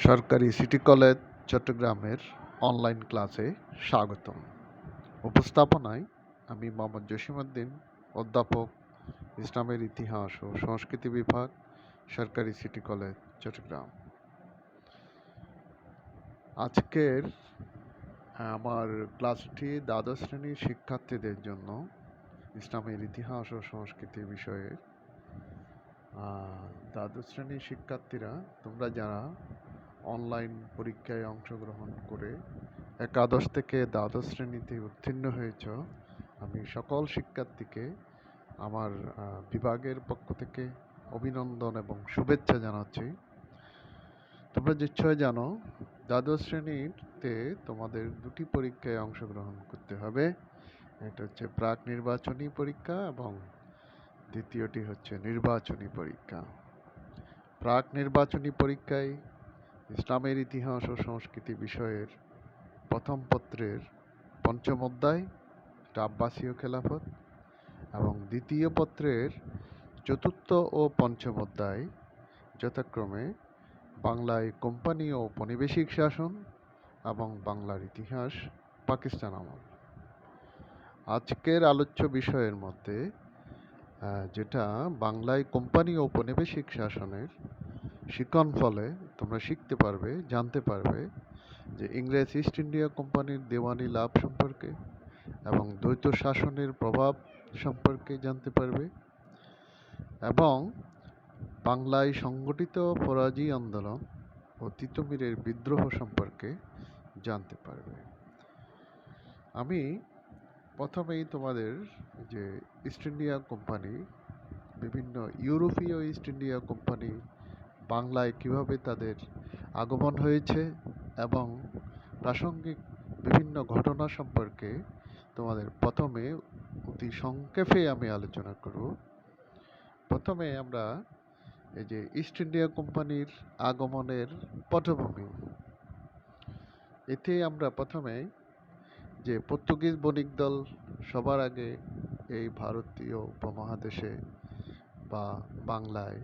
সরকারি city college চট্টগ্রামের online ক্লাসে স্বাগতম। উপস্থাপনায় আমি মোহাম্মদ জসিমউদ্দিন, অধ্যাপক, ইসলামের ইতিহাস ও সংস্কৃতি বিভাগ, সরকারি সিটি কলেজ চট্টগ্রাম। আজকের আমার ক্লাসটি দ্বাদশ শ্রেণীর শিক্ষার্থীদের জন্য ইসলামের ইতিহাস ও সংস্কৃতি বিষয়ে। দ্বাদশ শ্রেণীর শিক্ষার্থীরা, তোমরা যারা অনলাইন পরীক্ষায় অংশগ্রহণ করে একাদশ থেকে দ্বাদশ শ্রেণীতে উত্তীর্ণ হয়েছ, আমি সকল শিক্ষার্থীকে আমার বিভাগের পক্ষ থেকে অভিনন্দন এবং শুভেচ্ছা জানাচ্ছি। তোমরা নিশ্চয় জানো, দ্বাদশ শ্রেণীতে তোমাদের দুটি পরীক্ষায় অংশগ্রহণ করতে হবে। এটা হচ্ছে প্রাক নির্বাচনী পরীক্ষা এবং দ্বিতীয়টি হচ্ছে নির্বাচনী পরীক্ষা। প্রাক নির্বাচনী পরীক্ষায় ইসলামের ইতিহাস ও সংস্কৃতি বিষয়ের প্রথম পত্রের পঞ্চম অধ্যায় আব্বাসীয় খেলাফত এবং দ্বিতীয় পত্রের চতুর্থ ও পঞ্চম অধ্যায় যথাক্রমে বাংলায় কোম্পানি ও ঔপনিবেশিক শাসন এবং বাংলার ইতিহাস, পাকিস্তান আমল। আজকের আলোচ্য বিষয়ের মধ্যে যেটা বাংলায় কোম্পানি ও ঔপনিবেশিক শাসনের শিকন ফলে তোমরা শিখতে পারবে, জানতে পারবে যে ইংরেজ ইস্ট ইন্ডিয়া কোম্পানির দেওয়ানি লাভ সম্পর্কে এবং দ্বৈত শাসনের প্রভাব সম্পর্কে জানতে পারবে এবং বাংলায় সংগঠিত ফরাজি আন্দোলন ও তিতুমিরের বিদ্রোহ সম্পর্কে জানতে পারবে। আমি প্রথমেই তোমাদের যে ইস্ট ইন্ডিয়া কোম্পানি, বিভিন্ন ইউরোপীয় ইস্ট ইন্ডিয়া কোম্পানি বাংলায় কিভাবে তাদের আগমন হয়েছে এবং প্রাসঙ্গিক বিভিন্ন ঘটনা সম্পর্কে তোমাদের প্রথমে অতি সংক্ষেপে আমি আলোচনা করব। প্রথমে আমরা এই যে ইস্ট ইন্ডিয়া কোম্পানির আগমনের পটভূমি, এতে আমরা প্রথমে যে পর্তুগিজ বণিক দল সবার আগে এই ভারতীয় উপমহাদেশে বা বাংলায়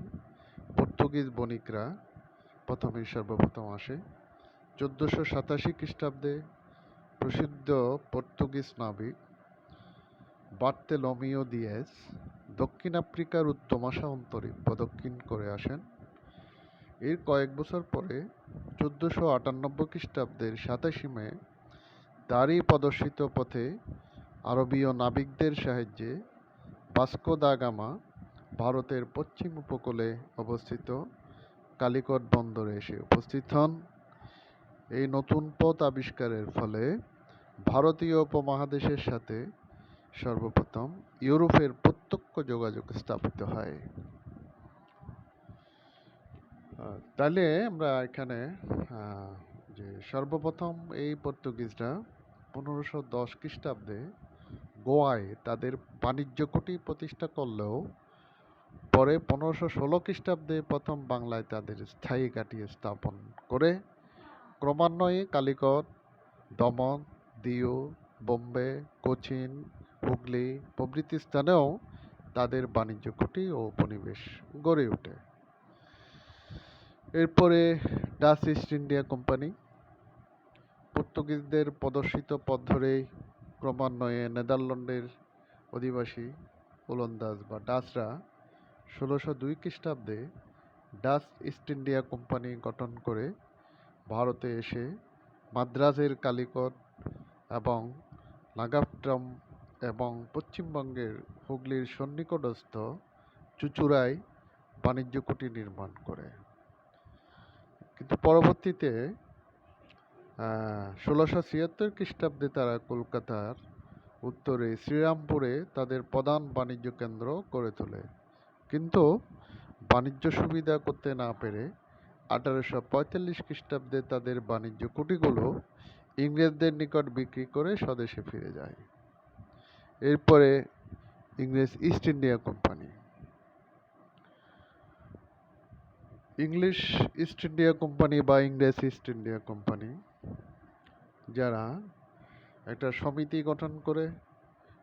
পর্তুগিজ বণিকরা সর্বপ্রথম আসে 1487 খ্রিস্টাব্দে। প্রসিদ্ধ পর্তুগিজ নাবিক বার্তেলোমিও দিয়েস দক্ষিণ আফ্রিকার উত্তমাশা অন্তরীপ প্রদক্ষিণ করে আসেন। এর কয়েক বছর পরে 1498 খ্রিস্টাব্দের 27 মে তারই প্রদর্শিত পথে আরবীয় নাবিকদের সাহায্যে ভাস্কো দা গামা ভারতের পশ্চিম উপকূলে অবস্থিত কালিকট বন্দরে এসে উপস্থিত হন। এই নতুন পথ আবিষ্কারের ফলে ভারতীয় উপমহাদেশের সাথে সর্বপ্রথম ইউরোপের প্রত্যক্ষ যোগাযোগ স্থাপিত হয়। তাহলে আমরা এখানে যে সর্বপ্রথম এই পর্তুগিজরা 1510 খ্রিস্টাব্দে গোয়ায় তাদের বাণিজ্য কুটি প্রতিষ্ঠা করলেও পরে 1516 খ্রিস্টাব্দে প্রথম বাংলায় তাদের স্থায়ী ঘাঁটি স্থাপন করে ক্রমান্বয়ে কালিকট, দমন, দিউ, বোম্বে, কোচিন, হুগলি প্রভৃতি স্থানেও তাদের বাণিজ্য কুটি ও উপনিবেশ গড়ে ওঠে। এরপরে ডাচ ইস্ট ইন্ডিয়া কোম্পানি পর্তুগিজদের প্রদর্শিত পথ ধরেই ক্রমান্বয়ে নেদারল্যান্ডের অধিবাসী ওলন্দাজ বা ডাচরা 1602 খ্রিস্টাব্দে ডাচ ইস্ট ইন্ডিয়া কোম্পানি গঠন করে ভারতে এসে মাদ্রাজের কালিকট এবং নাগাপট্টিনম এবং পশ্চিমবঙ্গের হুগলির সন্নিকটস্থ চুঁচুড়ায় বাণিজ্য কুটি নির্মাণ করে। কিন্তু পরবর্তীতে 1676 খ্রিস্টাব্দে তারা কলকাতার উত্তরে শ্রীরামপুরে তাদের প্রধান বাণিজ্য কেন্দ্র করে তোলে। কিন্তু বাণিজ্য সুবিধা করতে না পেরে 1845 খ্রিস্টাব্দে তাদের বাণিজ্য কুটিগুলো ইংরেজদের নিকট বিক্রি করে স্বদেশে ফিরে যায়। এরপরে ইংরেজ east India company. English east India company বা ইংরেজ ইস্ট ইন্ডিয়া কোম্পানি যারা একটা সমিতি গঠন করে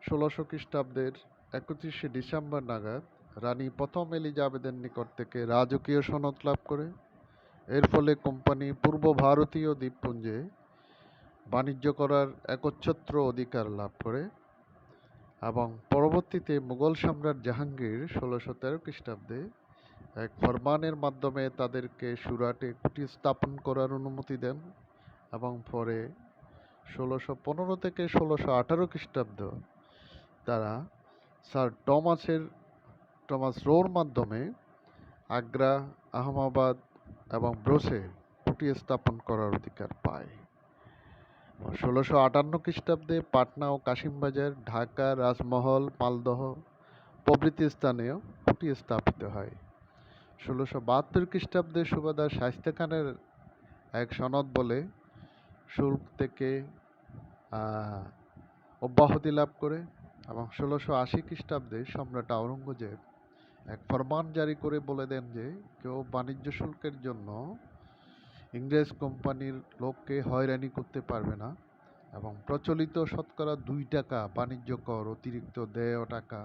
1600 খ্রিস্টাব্দের 31শে ডিসেম্বর নাগাদ রানী প্রথম এলিজাবেথের নিকট থেকে রাজকীয় সনদ লাভ করে এর ফলে কোম্পানি পূর্ব ভারতীয় দ্বীপপুঞ্জে বাণিজ্য করার একচ্ছত্র অধিকার লাভ করে এবং পরবর্তীতে মুঘল সম্রাট জাহাঙ্গীর ১৬১৩ খ্রিস্টাব্দে এক ফরমানের মাধ্যমে তাদেরকে সুরাটে কুটি স্থাপন করার অনুমতি দেন এবং পরে ১৬১৫ থেকে ১৬১৮ খ্রিস্টাব্দ তারা স্যার টমাস রোর মাধ্যমে আগ্রা, আহমেদাবাদ এবং ব্রোসে কুটি স্থাপন করার অধিকার পায়। ১৬৫৮ খ্রিস্টাব্দে পাটনা ও কাশিমবাজার, ঢাকা, রাজমহল, মালদহ প্রভৃতি স্থানেও কুটি স্থাপিত হয়। ১৬৭২ খ্রিস্টাব্দে সুবাদার শায়েস্তা খানের এক সনদ বলে শুল্ক থেকে অব্যাহতি লাভ করে এবং ১৬৮০ খ্রিস্টাব্দে সম্রাট আওরঙ্গজেব এক ফরমান জারি করে বলে দেন যে কেউ বাণিজ্য শুল্কের জন্য ইংরেজ কোম্পানির লোককে হয়রানি করতে পারবে না এবং প্রচলিত শতকরা ২ টাকা বাণিজ্য কর অতিরিক্ত দেয় টাকা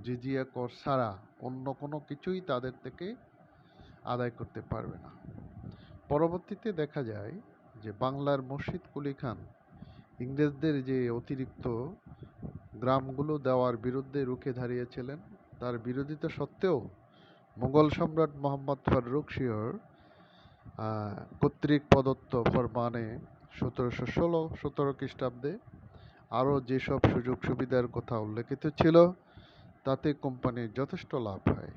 জিজিয়া কর ছাড়া অন্য কোনো কিছুই তাদের থেকে আদায় করতে পারবে না। পরবর্তীতে দেখা যায় যে বাংলার মুর্শিদ কুলি খান ইংরেজদের যে অতিরিক্ত গ্রামগুলো দেওয়ার বিরুদ্ধে রুখে দাঁড়িয়েছিলেন, তার বিরোধিতা সত্ত্বেও মুঘল সম্রাট মোহাম্মদ ফারুক শিওর কর্তৃক প্রদত্ত ফরমানে ১৭১৬-১৭ খ্রিস্টাব্দে আরও যেসব সুযোগ সুবিধার কথা উল্লেখিত ছিল তাতে কোম্পানির যথেষ্ট লাভ হয়।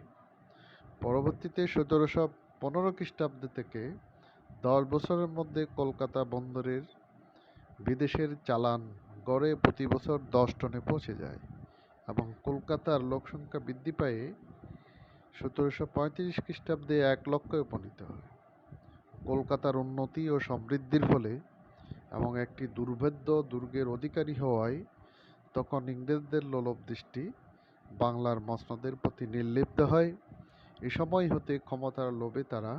পরবর্তীতে ১৭১৫ খ্রিস্টাব্দ থেকে ১০ বছরের মধ্যে কলকাতা বন্দরের বিদেশের চালান গড়ে প্রতি বছর ১০ টনে পৌঁছে যায় এবং কলকাতার লোকসংখ্যা বৃদ্ধি পেয়ে ১৭৩৫ খ্রিস্টাব্দে ১ লক্ষে উপনীত হয়। কলকাতার উন্নতি ও সমৃদ্ধির ফলে এবং একটি দুর্ভেদ্য দুর্গের অধিকারী হওয়ায় তখন ইংরেজদের লোলুপ দৃষ্টি বাংলার মসনদের প্রতি নির্লিপ্ত হয়। এ সময় হতে ক্ষমতার লোভে তারা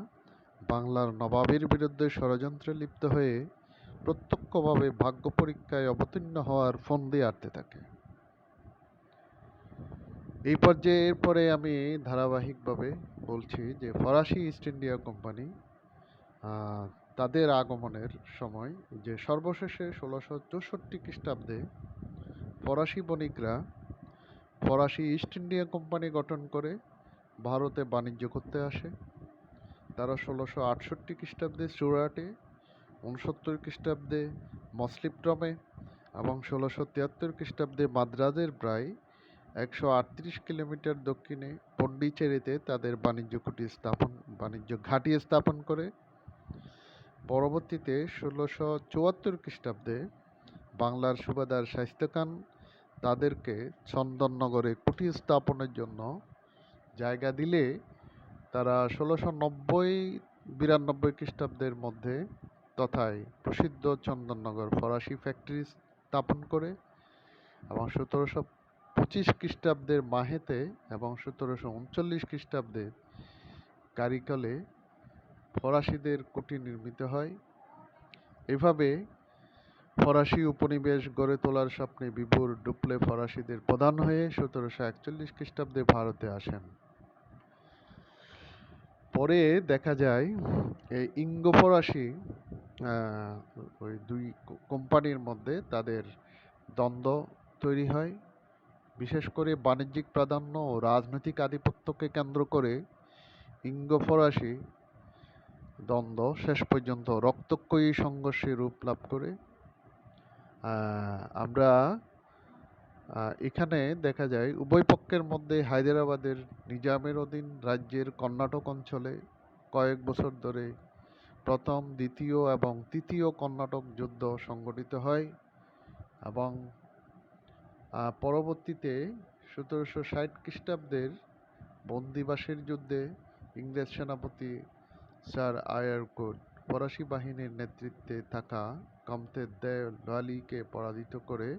বাংলার নবাবের বিরুদ্ধে ষড়যন্ত্রে লিপ্ত হয়ে প্রত্যক্ষভাবে ভাগ্য পরীক্ষায় অবতীর্ণ হওয়ার ফন্দি আঁটতে থাকে। এই পর্যায়ে এরপরে আমি ধারাবাহিকভাবে বলছি যে ফরাসি ইস্ট ইন্ডিয়া কোম্পানি তাদের আগমনের সময় যে সর্বশেষে ১৬৬৪ খ্রিস্টাব্দে ফরাসি বণিকরা ফরাসি ইস্ট ইন্ডিয়া কোম্পানি গঠন করে ভারতে বাণিজ্য করতে আসে। তারা ১৬৬৮ খ্রিস্টাব্দে সুরাটে, ৬৯ খ্রিস্টাব্দে মসলিপট্রমে এবং ১৬৭৩ খ্রিস্টাব্দে মাদ্রাজের প্রায় ১৩৮ কিলোমিটার দক্ষিণে পন্ডিচেরিতে তাদের বাণিজ্য ঘাঁটি স্থাপন করে। পরবর্তীতে ১৬৭৪ খ্রিস্টাব্দে বাংলার সুবাদার শায়েস্তা খান তাদেরকে চন্দননগরে কুটি স্থাপনের জন্য জায়গা দিলে তারা ১৬৯০-৯২ খ্রিস্টাব্দের মধ্যে তথায় প্রসিদ্ধ চন্দননগর ফরাসি ফ্যাক্টরি স্থাপন করে এবং ১৭২৫ খ্রিস্টাব্দের মাহেতে এবং ১৭৩৯ খ্রিস্টাব্দের কারিকলে ফরাসিদের কুটি নির্মিত হয়। এভাবে ফরাসি উপনিবেশ গড়ে তোলার স্বপ্নে বিভোর ডুপ্লে ফরাসিদের প্রধান হয়ে ১৭৪১ খ্রিস্টাব্দে ভারতে আসেন। পরে দেখা যায় এই ইঙ্গো ফরাসি ওই দুই কোম্পানির মধ্যে তাদের দ্বন্দ্ব তৈরি হয়। বিশেষ করে বাণিজ্যিক প্রাধান্য ও রাজনৈতিক আধিপত্যকে কেন্দ্র করে ইঙ্গো ফরাসি দ্বন্দ্ব শেষ পর্যন্ত রক্তক্ষয়ী সংঘর্ষে রূপ লাভ করে। আমরা এখানে দেখা যায় উভয় পক্ষের মধ্যে হায়দ্রাবাদের নিজামের অধীন রাজ্যের কর্ণাটক অঞ্চলে কয়েক বছর ধরে প্রথম, দ্বিতীয় এবং তৃতীয় কর্ণাটক যুদ্ধ সংঘটিত হয় এবং পরবর্তীতে ১৭৬০ খ্রিস্টাব্দের বন্দিবাসের যুদ্ধে ইংরেজ সেনাপতি স্যার আয়ার কোড ফরাসি বাহিনীর নেতৃত্বে থাকা কমতে দে লালিকে পরাজিত করে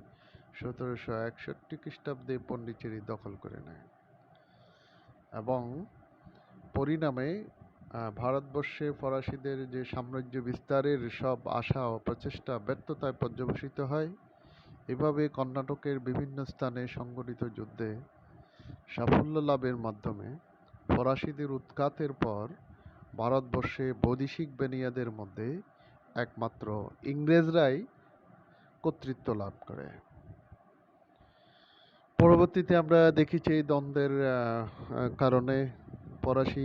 ১৭৬১ খ্রিস্টাব্দে পন্ডিচেরি দখল করে নেয় এবং পরিণামে ভারতবর্ষে ফরাসিদের যে সাম্রাজ্য বিস্তারের সব আশা ও প্রচেষ্টা ব্যর্থতায় পর্যবসিত হয়। এভাবে কর্ণাটকের বিভিন্ন স্থানে সংগঠিত যুদ্ধে সাফল্য লাভের মাধ্যমে ফরাসিদের উৎখাতের পর ভারতবর্ষে বৈদেশিক বেনিয়াদের মধ্যে একমাত্র ইংরেজরাই কর্তৃত্ব লাভ করে। পরবর্তীতে আমরা দেখেছি এই দ্বন্দ্বের কারণে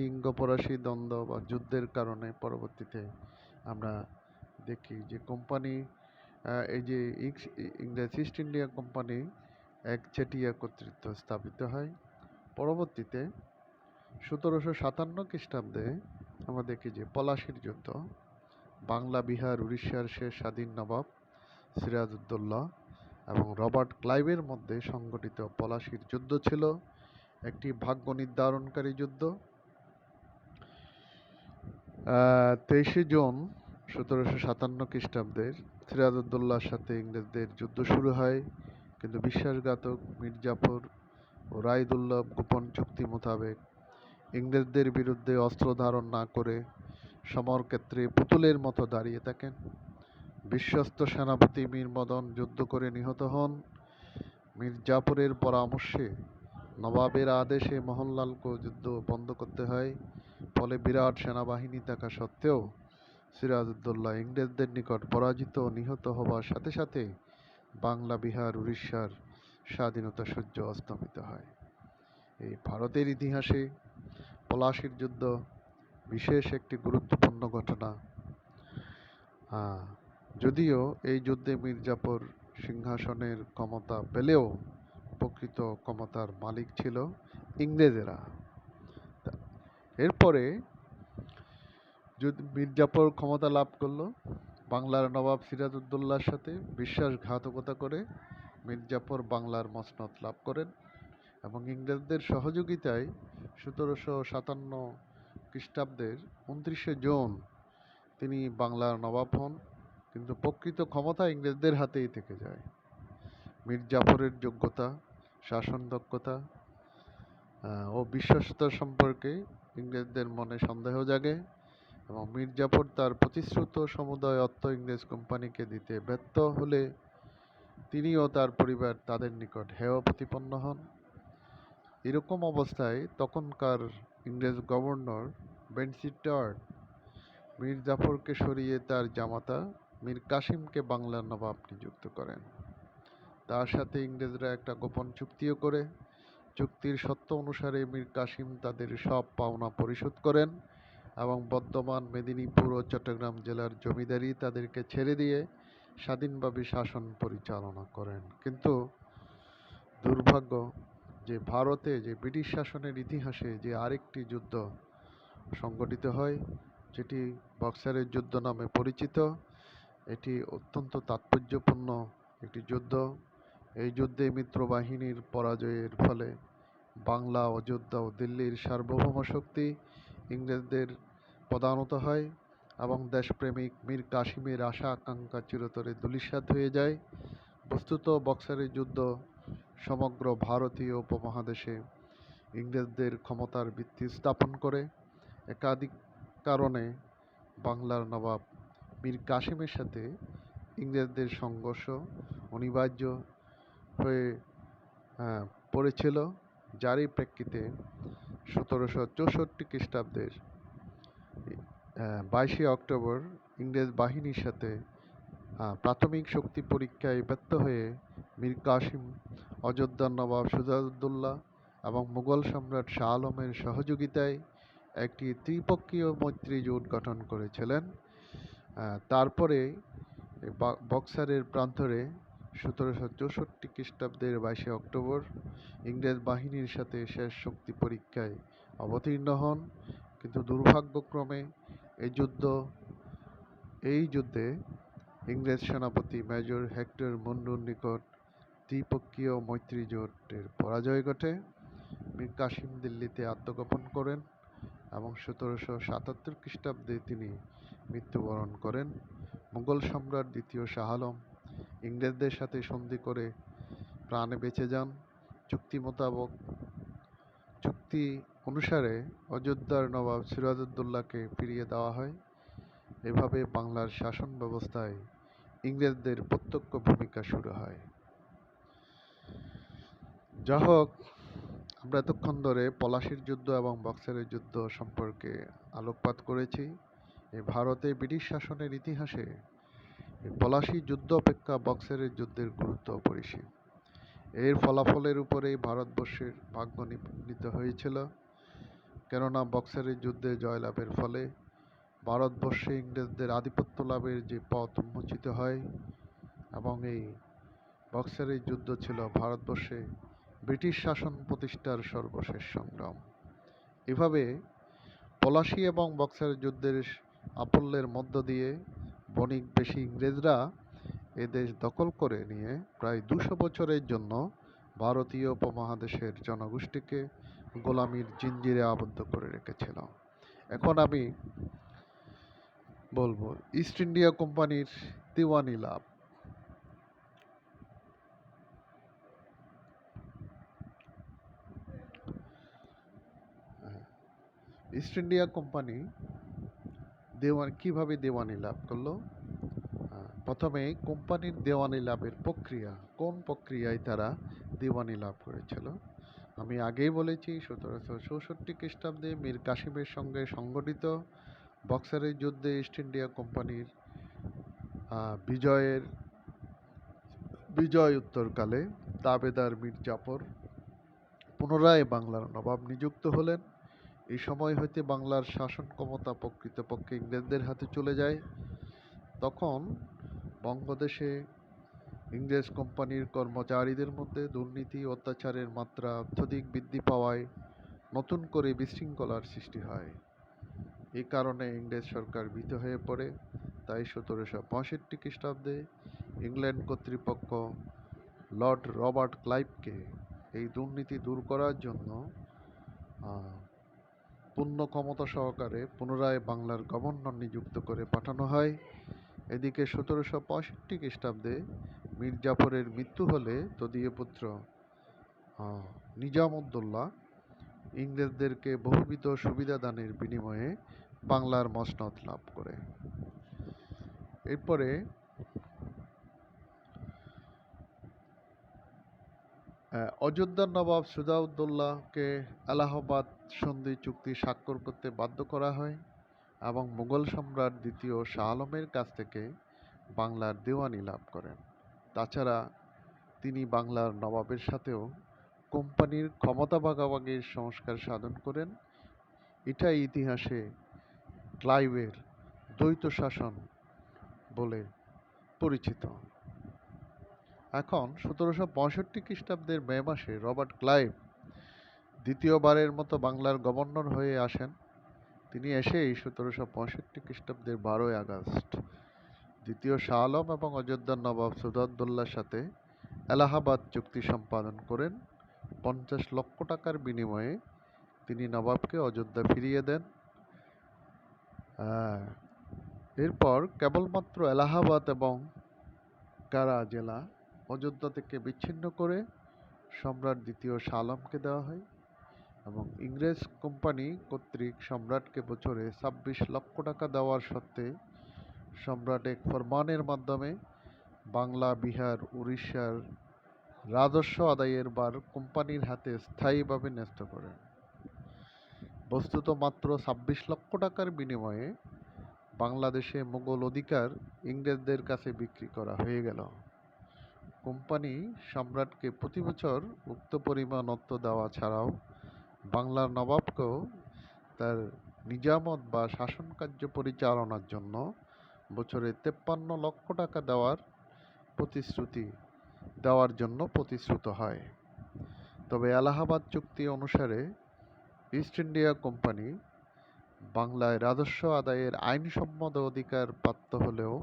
ইঙ্গ ফরাসি দ্বন্দ্ব বা যুদ্ধের কারণে পরবর্তীতে আমরা দেখি যে কোম্পানি এই যে ইংরেজ ইস্ট ইন্ডিয়া কোম্পানি একচেটিয়া কর্তৃত্ব স্থাপিত হয়। পরবর্তীতে 1757 খ্রিস্টাব্দে আমরা দেখি যে পলাশির যুদ্ধ, বাংলা, বিহার, উড়িষ্যার শেষ স্বাধীন নবাব সিরাজউদ্দৌলা এবং রবার্ট ক্লাইভের মধ্যে সংগঠিত পলাশির যুদ্ধ ছিল একটি ভাগ্য নির্ধারণকারী যুদ্ধ। 23শে জুন 1757 খ্রিস্টাব্দের সিরাজউদ্দৌলার সাথে ইংরেজদের যুদ্ধ শুরু হয়, কিন্তু বিশ্বাসঘাতক মীর জাফর ও রায়দুল্লভ গোপন চুক্তি মোতাবেক ইংরেজদের বিরুদ্ধে অস্ত্র ধারণ না করে সমরক্ষেত্রে পুতুলের মতো দাঁড়িয়ে থাকেন। বিশ্বস্ত সেনাপতি মীর মদন যুদ্ধ করে নিহত হন। মীর জাফরের পরামর্শে নবাবের আদেশে মোহনলালকে যুদ্ধ বন্ধ করতে হয়। ফলে বিরাট সেনাবাহিনী থাকা সত্ত্বেও সিরাজউদ্দৌলা ইংরেজদের নিকট পরাজিত ও নিহত হবার সাথে সাথে বাংলা, বিহার, উড়িষ্যার স্বাধীনতা সূর্য অস্তমিত হয়। এই ভারতের ইতিহাসে পলাশির যুদ্ধ বিশেষ একটি গুরুত্বপূর্ণ ঘটনা। যদিও এই যুদ্ধে মীর জাফর সিংহাসনের ক্ষমতা পেলেও প্রকৃত ক্ষমতার মালিক ছিল ইংরেজেরা। এরপরে মীর জাফর ক্ষমতা লাভ করলো বাংলার নবাব সিরাজউদ্দৌলার সাথে বিশ্বাসঘাতকতা করে। মীর জাফর বাংলার মসনদ লাভ করেন এবং ইংরেজদের সহযোগিতায় 1757 খ্রিস্টাব্দের 29শে জুন তিনি বাংলার নবাব হন, কিন্তু প্রকৃত ক্ষমতা ইংরেজদের হাতেই থেকে যায়। মীর জাফরের যোগ্যতা, শাসন দক্ষতা ও বিশ্বস্ততা সম্পর্কে ইংরেজদের মনে সন্দেহ জাগে এবং মীর জাফর তার প্রতিশ্রুত সমুদয় অর্থ ইংরেজ কোম্পানিকে দিতে ব্যর্থ হলে তিনি ও তার পরিবার তাদের নিকট হেয় প্রতিপন্ন হন। এরকম অবস্থায় তখনকার ইংরেজ গভর্নর বেনসিস্টার্ড মীর জাফরকে সরিয়ে তার জামাতা মীর কাসিমকে বাংলার নবাব নিযুক্ত করেন। তার সাথে ইংরেজরা একটা গোপন চুক্তিও করে। চুক্তির শর্ত অনুসারে মীর কাসিম তাদের সব পাওনা পরিশোধ করেন এবং বর্ধমান, মেদিনীপুর ও চট্টগ্রাম জেলার জমিদারি তাদেরকে ছেড়ে দিয়ে স্বাধীনভাবে শাসন পরিচালনা করেন। কিন্তু দুর্ভাগ্য যে ভারতে যে ব্রিটিশ শাসনের ইতিহাসে যে আরেকটি যুদ্ধ সংগঠিত হয়, যেটি বক্সারের যুদ্ধ নামে পরিচিত, এটি অত্যন্ত তাৎপর্যপূর্ণ একটি যুদ্ধ। এই যুদ্ধে মিত্রবাহিনীর পরাজয়ের ফলে বাংলা, অযোধ্যা ও দিল্লির সার্বভৌম শক্তি ইংরেজদের পদানত হয় এবং দেশপ্রেমিক মীর কাসিমের আশা আকাঙ্ক্ষা চিরতরে ধূলিসাৎ হয়ে যায়। বস্তুত বক্সারের যুদ্ধ সমগ্র ভারতীয় উপমহাদেশে ইংরেজদের ক্ষমতার ভিত্তি স্থাপন করে। একাধিক কারণে বাংলার নবাব মীর কাসিমের সাথে ইংরেজদের সংঘর্ষ অনিবার্য হয়ে পড়েছিল, যারই প্রেক্ষিতে 1764 খ্রিস্টাব্দের 22শে অক্টোবর ইংরেজ বাহিনীর সাথে প্রাথমিক শক্তি পরীক্ষায় ব্যর্থ হয়ে মীর কাসিম অযোধ্যার নবাব সিরাজউদ্দৌলা এবং মুঘল সম্রাট শাহ আলমের সহযোগিতায় একটি ত্রিপক্ষীয় মৈত্রী জোট গঠন করেছিলেন। তারপরে বক্সারের প্রান্তরে 1764 খ্রিস্টাব্দের 22শে অক্টোবর ইংরেজ বাহিনীর সাথে শেষ শক্তি পরীক্ষায় অবতীর্ণ হন। কিন্তু দুর্ভাগ্যক্রমে এই যুদ্ধে ইংরেজ সেনাপতি মেজর হেক্টর মুন্ডুর নিকট ত্রিপক্ষীয় মৈত্রী জোটের পরাজয় ঘটে। মীর কাসিম দিল্লিতে আত্মগোপন করেন এবং 1777 খ্রিস্টাব্দে তিনি মৃত্যুবরণ করেন। মুঘল সম্রাট দ্বিতীয় শাহ আলম ইংরেজদের সাথে সন্ধি করে প্রাণে বেঁচে যান। চুক্তি অনুসারে অযোধ্যার নবাব সিরাজউদ্দৌলাকে ফিরিয়ে দেওয়া হয়। এভাবে বাংলার শাসন ব্যবস্থায় ইংরেজদের প্রত্যক্ষ ভূমিকা শুরু হয়। যা হোক, আমরা এতক্ষণ ধরে পলাশির যুদ্ধ এবং বক্সারের যুদ্ধ সম্পর্কে আলোকপাত করেছি। এই ভারতে ব্রিটিশ শাসনের ইতিহাসে এই পলাশি যুদ্ধ অপেক্ষা বক্সারের যুদ্ধের গুরুত্ব অপরিসীম। এর ফলাফলের উপরেই ভারতবর্ষের ভাগ্য নির্ণীত হয়েছিল, কেননা বক্সারের যুদ্ধে জয়লাভের ফলে ভারতবর্ষে ইংরেজদের আধিপত্য লাভের যে পথ উন্মোচিত হয় এবং এই বক্সারের যুদ্ধ ছিল ভারতবর্ষে ব্রিটিশ শাসন প্রতিষ্ঠার সর্বশেষ সংগ্রাম। এভাবে পলাশি এবং বক্সারের যুদ্ধের সাফল্যের মধ্য দিয়ে বণিক বেশি ইংরেজরা এদেশ দখল করে নিয়ে প্রায় 200 বছরের জন্য ভারতীয় উপমহাদেশের জনগোষ্ঠীকে গোলামির জিঞ্জিরে আবদ্ধ করে রেখেছিল। এখন আমি বলবো ইস্ট ইন্ডিয়া কোম্পানির দিওয়ানি লাভ। ইস্ট ইন্ডিয়া কোম্পানি কিভাবে দেওয়ানি লাভ করলো? প্রথমে কোম্পানির দেওয়ানি লাভের প্রক্রিয়া, কোন প্রক্রিয়ায় তারা দেওয়ানি লাভ করেছিল। আমি আগেই বলেছি 1764 খ্রিস্টাব্দে মীর কাসিমের সঙ্গে সংগঠিত বক্সারের যুদ্ধে ইস্ট ইন্ডিয়া কোম্পানির বিজয় উত্তরকালে তাবেদার মীর জাফর পুনরায় বাংলার নবাব নিযুক্ত হলেন। এই সময় হইতে বাংলার শাসন ক্ষমতা প্রকৃতপক্ষে ইংরেজদের হাতে চলে যায়। তখন বঙ্গদেশে ইংরেজ কোম্পানির কর্মচারীদের মধ্যে দুর্নীতি অত্যাচারের মাত্রা অত্যধিক বৃদ্ধি পাওয়ায় নতুন করে বিশৃঙ্খলার সৃষ্টি হয়। এই কারণে ইংরেজ সরকার ভীত হয়ে পড়ে। তাই 1765 খ্রিস্টাব্দে ইংল্যান্ড কর্তৃপক্ষ লর্ড রবার্ট ক্লাইভকে এই দুর্নীতি দূর করার জন্য পূর্ণ ক্ষমতা সহকারে পুনরায় বাংলার গভর্নর নিযুক্ত করে পাঠানো হয়। এদিকে 1765 খ্রিস্টাব্দে মীর জাফরের মৃত্যু হলে তদীয় পুত্র নিজামউদ্দৌলা ইংরেজদেরকে বহুবিধ সুবিধা দানের বিনিময়ে বাংলার মসনদ লাভ করে। এরপরে অযোধ্যার নবাব সুজাউদ্দৌলাকে এলাহাবাদ সন্ধি চুক্তি স্বাক্ষর করতে বাধ্য করা হয় এবং মুঘল সম্রাট দ্বিতীয় শাহ আলমের কাছ থেকে বাংলার দেওয়ানি লাভ করেন। তাছাড়া তিনি বাংলার নবাবের সাথেও কোম্পানির ক্ষমতা ভাগাভাগির সংস্কার সাধন করেন। এটাই ইতিহাসে ক্লাইভের দ্বৈত শাসন বলে পরিচিত। এখন 1765 খ্রিস্টাব্দের মে মাসে রবার্ট ক্লাইভ দ্বিতীয়বারের মতো বাংলার গভর্নর হয়ে আসেন। তিনি এসেই 1765 খ্রিস্টাব্দের 12ই আগস্ট দ্বিতীয় শাহ আলম এবং অযোধ্যার নবাব সুজাউদ্দৌলার সাথে এলাহাবাদ চুক্তি সম্পাদন করেন। 50 লক্ষ টাকার বিনিময়ে তিনি নবাবকে অযোধ্যা ফিরিয়ে দেন। এরপর কেবলমাত্র এলাহাবাদ এবং কারা জেলা অযোধ্যা থেকে বিচ্ছিন্ন করে সম্রাট দ্বিতীয় শাহ আলমকে দেওয়া হয় এবং ইংরেজ কোম্পানি কর্তৃক সম্রাটকে বছরে 26 লক্ষ টাকা দেওয়ার সত্ত্বে সম্রাট এক ফরমানের মাধ্যমে বাংলা, বিহার, উড়িষ্যার রাজস্ব আদায়ের ভার কোম্পানির হাতে স্থায়ীভাবে ন্যস্ত করেন। বস্তুত মাত্র 26 লক্ষ টাকার বিনিময়ে বাংলাদেশে মুঘল অধিকার ইংরেজদের কাছে বিক্রি করা হয়ে গেল। কোম্পানি সম্রাটকে প্রতি বছর উক্ত পরিমাণ অর্থ দেওয়া ছাড়াও বাংলার নবাবকেও তার নিজামত বা শাসন কার্য পরিচালনার জন্য বছরে 53 লক্ষ টাকা দেওয়ার জন্য প্রতিশ্রুত হয়। তবে এলাহাবাদ চুক্তি অনুসারে ইস্ট ইন্ডিয়া কোম্পানি বাংলায় রাজস্ব আদায়ের আইনসম্মত অধিকার প্রাপ্ত হলেও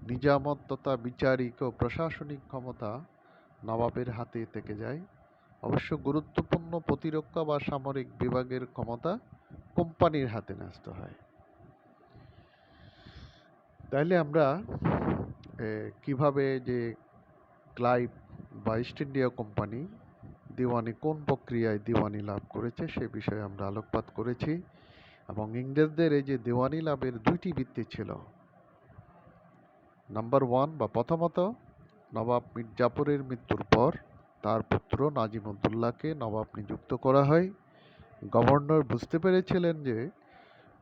নিজামত তথা বিচারিক ও প্রশাসনিক ক্ষমতা নবাবের হাতে থেকে যায়। অবশ্য গুরুত্বপূর্ণ প্রতিরক্ষা বা সামরিক বিভাগের ক্ষমতা কোম্পানির হাতে ন্যস্ত হয়। তাইলে আমরা কিভাবে যে ক্লাইভ বা ইস্ট ইন্ডিয়া কোম্পানি কোন প্রক্রিয়ায় দিওয়ানি লাভ করেছে সে বিষয়ে আমরা আলোকপাত করেছি এবং ইংরেজদের এই যে দিওয়ানি লাভের দুইটি ভিত্তি ছিল। নাম্বার 1 বা প্রথমত নবাব মীর জাফরের মৃত্যুর পর তার পুত্র নাজিমুদ্দৌলাকে নবাব নিযুক্ত করা হয়। গভর্নর বুঝতে পেরেছিলেন যে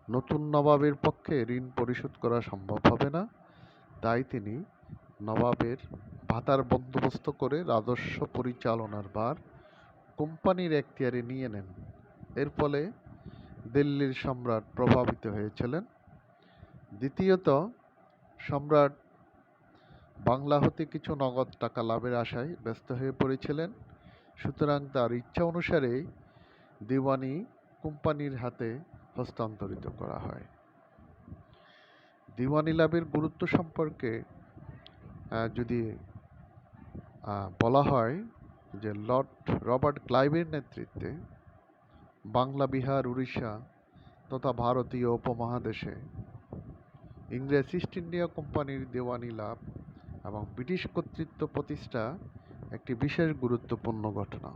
নতুন নবাবের পক্ষে ঋণ পরিশোধ করা সম্ভব হবে না, তাই তিনি নবাবের ভাতার বন্দোবস্ত করে রাজস্ব পরিচালনার ভার কোম্পানির এখতিয়ারে নিয়ে নেন। এর ফলে দিল্লির সম্রাট প্রভাবিত হয়েছিলেন। দ্বিতীয়ত, সম্রাট বাংলা হতে কিছু নগদ টাকা লাভের আশায় ব্যস্ত হয়ে পড়েছিলেন। সুতরাং তার ইচ্ছা অনুসারে দিওয়ানি কোম্পানির হাতে হস্তান্তরিত করা হয়। দিওয়ানি লাভের গুরুত্ব সম্পর্কে যদি বলা হয় যে লর্ড রবার্ট ক্লাইভের নেতৃত্বে বাংলা, বিহার, উড়িষ্যা তথা ভারতীয় উপমহাদেশে ইংরেজ ইস্ট ইন্ডিয়া কোম্পানির দেওয়ানি লাভ এবং ব্রিটিশ কর্তৃত্ব প্রতিষ্ঠা একটি বিশেষ গুরুত্বপূর্ণ ঘটনা।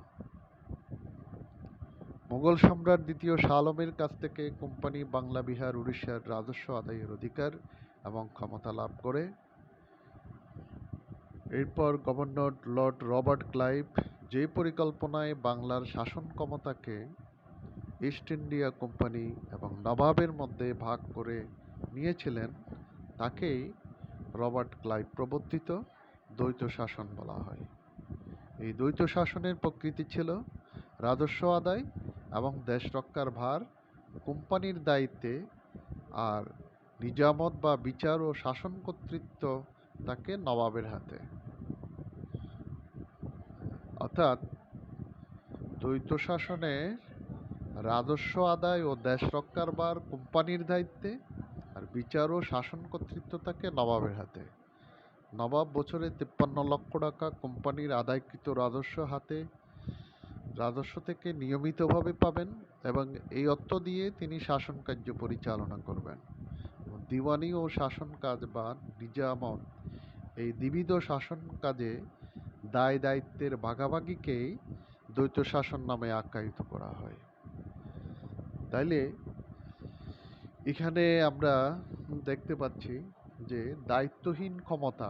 মুঘল সম্রাট দ্বিতীয় শাহ আলমের কাছ থেকে কোম্পানি বাংলা, বিহার, উড়িষ্যার রাজস্ব আদায়ের অধিকার এবং ক্ষমতা লাভ করে। এরপর গভর্নর লর্ড রবার্ট ক্লাইভ যে পরিকল্পনায় বাংলার শাসন ক্ষমতাকে ইস্ট ইন্ডিয়া কোম্পানি এবং নবাবের মধ্যে ভাগ করে নিয়েছিলেন, তাকেই রবার্ট ক্লাইভ প্রবর্তিত দ্বৈত শাসন বলা হয়। এই দ্বৈত শাসনের প্রকৃতি ছিল রাজস্ব আদায় এবং দেশ রক্ষার ভার কোম্পানির দায়িত্বে, আর নিজামত বা বিচার ও শাসন কর্তৃত্ব তাকে নবাবের হাতে। অর্থাৎ দ্বৈত শাসনে রাজস্ব আদায় ও দেশ রক্ষার ভার কোম্পানির দায়িত্বে, আর বিচার ও শাসন কর্তৃত্ব থাকে নবাবের হাতে। নবাব বছরে 53 লক্ষ টাকা কোম্পানির আদায়কৃত রাজস্ব থেকে নিয়মিতভাবে পাবেন এবং এই অর্থ দিয়ে তিনি শাসন কার্য পরিচালনা করবেন। দিওয়ানি ও শাসন কাজ বা নিজামত, এই দ্বিবিধ শাসন কাজে দায় দায়িত্বের ভাগাভাগিকেই দ্বৈত শাসন নামে আখ্যায়িত করা হয়। তাইলে এখানে আমরা দেখতে পাচ্ছি যে দায়িত্বহীন ক্ষমতা,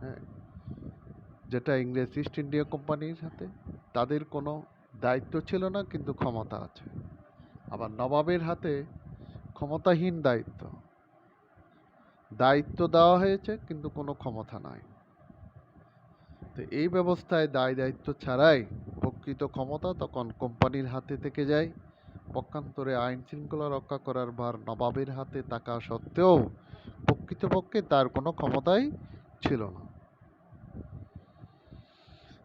হ্যাঁ, যেটা ইংরেজ ইস্ট ইন্ডিয়া কোম্পানির হাতে, তাদের কোনো দায়িত্ব ছিল না কিন্তু ক্ষমতা আছে। আবার নবাবের হাতে ক্ষমতাহীন দায়িত্ব দেওয়া হয়েছে কিন্তু কোনো ক্ষমতা নাই। তো এই ব্যবস্থায় দায় দায়িত্ব ছাড়াই প্রকৃত ক্ষমতা তখন কোম্পানির হাতে থেকে যায়। পক্ষান্তরে আইন শৃঙ্খলা রক্ষা করার ভার নবাবের হাতে থাকা সত্ত্বেও প্রকৃতপক্ষে তার কোনো ক্ষমতাই ছিল না।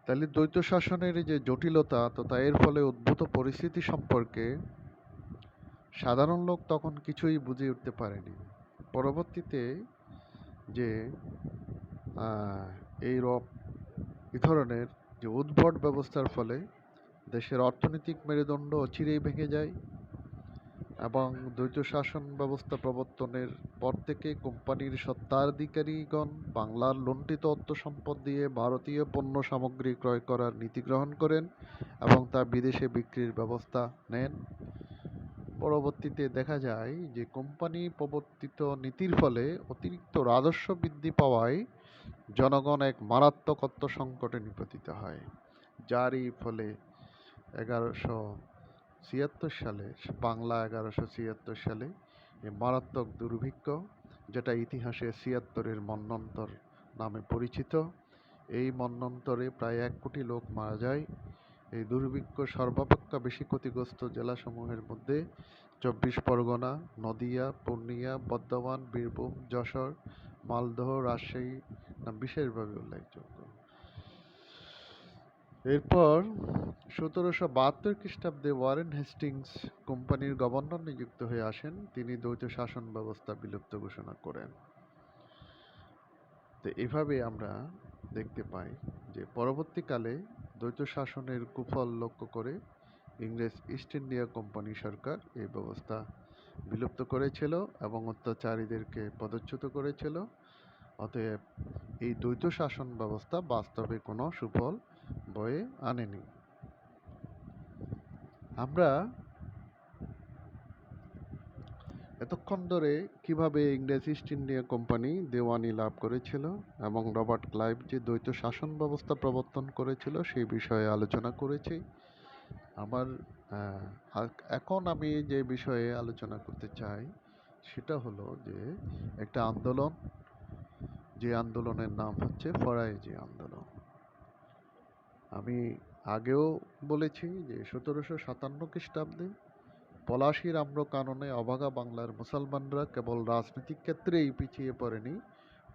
তাহলে দ্বৈত শাসনের যে জটিলতা তথা এর ফলে উদ্ভূত পরিস্থিতি সম্পর্কে সাধারণ লোক তখন কিছুই বুঝে উঠতে পারেনি। পরবর্তীতে যে এই ধরনের যে উদ্ভট ব্যবস্থার ফলে দেশের অর্থনৈতিক মেরুদণ্ড অচিরেই ভেঙে যায় এবং দ্বৈত শাসন ব্যবস্থা প্রবর্তনের পর থেকে কোম্পানির স্বত্বাধিকারীগণ বাংলার লুণ্ঠিত অর্থ সম্পদ দিয়ে ভারতীয় পণ্য সামগ্রী ক্রয় করার নীতি গ্রহণ করেন এবং তা বিদেশে বিক্রির ব্যবস্থা নেন। পরবর্তীতে দেখা যায় যে কোম্পানি প্রবর্তিত নীতির ফলে অতিরিক্ত রাজস্ব বৃদ্ধি পাওয়ায় জনগণ এক মারাত্মক অর্থ সংকটে নিপতিত হয়, যারই ফলে 1176 সালে বাংলা 1176 সালে এই মারাত্মক দুর্ভিক্ষ, যেটা ইতিহাসে 76-এর মন্বন্তর নামে পরিচিত, এই মন্বন্তরে প্রায় 1 কোটি লোক মারা যায়। এই দুর্ভিক্ষ সর্বাপেক্ষা বেশি ক্ষতিগ্রস্ত জেলাসমূহের মধ্যে 24 পরগনা, নদিয়া, পূর্ণিয়া, বর্ধমান, বীরভূম, যশোর, মালদহ, রাজশাহী নাম বিশেষভাবে উল্লেখযোগ্য। এরপর 1772 খ্রিস্টাব্দে ওয়ারেন হেস্টিংস কোম্পানির গভর্নর নিযুক্ত হয়ে আসেন। তিনি দ্বৈত শাসন ব্যবস্থা বিলুপ্ত ঘোষণা করেন। তো এভাবে আমরা দেখতে পাই যে পরবর্তীকালে দ্বৈত শাসনের কুফল লক্ষ্য করে ইংরেজ ইস্ট ইন্ডিয়া কোম্পানি সরকার এই ব্যবস্থা বিলুপ্ত করেছিল এবং অত্যাচারীদেরকে পদচ্যুত করেছিল। অতএব এই দ্বৈত শাসন ব্যবস্থা বাস্তবে কোনো সুফল বয়ে আনেনি। আমরা এতক্ষণ ধরে কিভাবে ইংরেজ ইস্ট ইন্ডিয়া কোম্পানি দেওয়ানি লাভ করেছিল এবং রবার্ট ক্লাইভ যে দ্বৈত শাসন ব্যবস্থা প্রবর্তন করেছিল সেই বিষয়ে আলোচনা করেছি। আমার এখন আমি যে বিষয়ে আলোচনা করতে চাই সেটা হলো যে একটা আন্দোলন, যে আন্দোলনের নাম হচ্ছে ফরায়েজি আন্দোলন। আমি আগেও বলেছি যে 1757 খ্রিস্টাব্দে পলাশীর আম্রকাননে অভাগা বাংলার মুসলমানরা কেবল রাজনৈতিক ক্ষেত্রেই পিছিয়ে পড়েনি,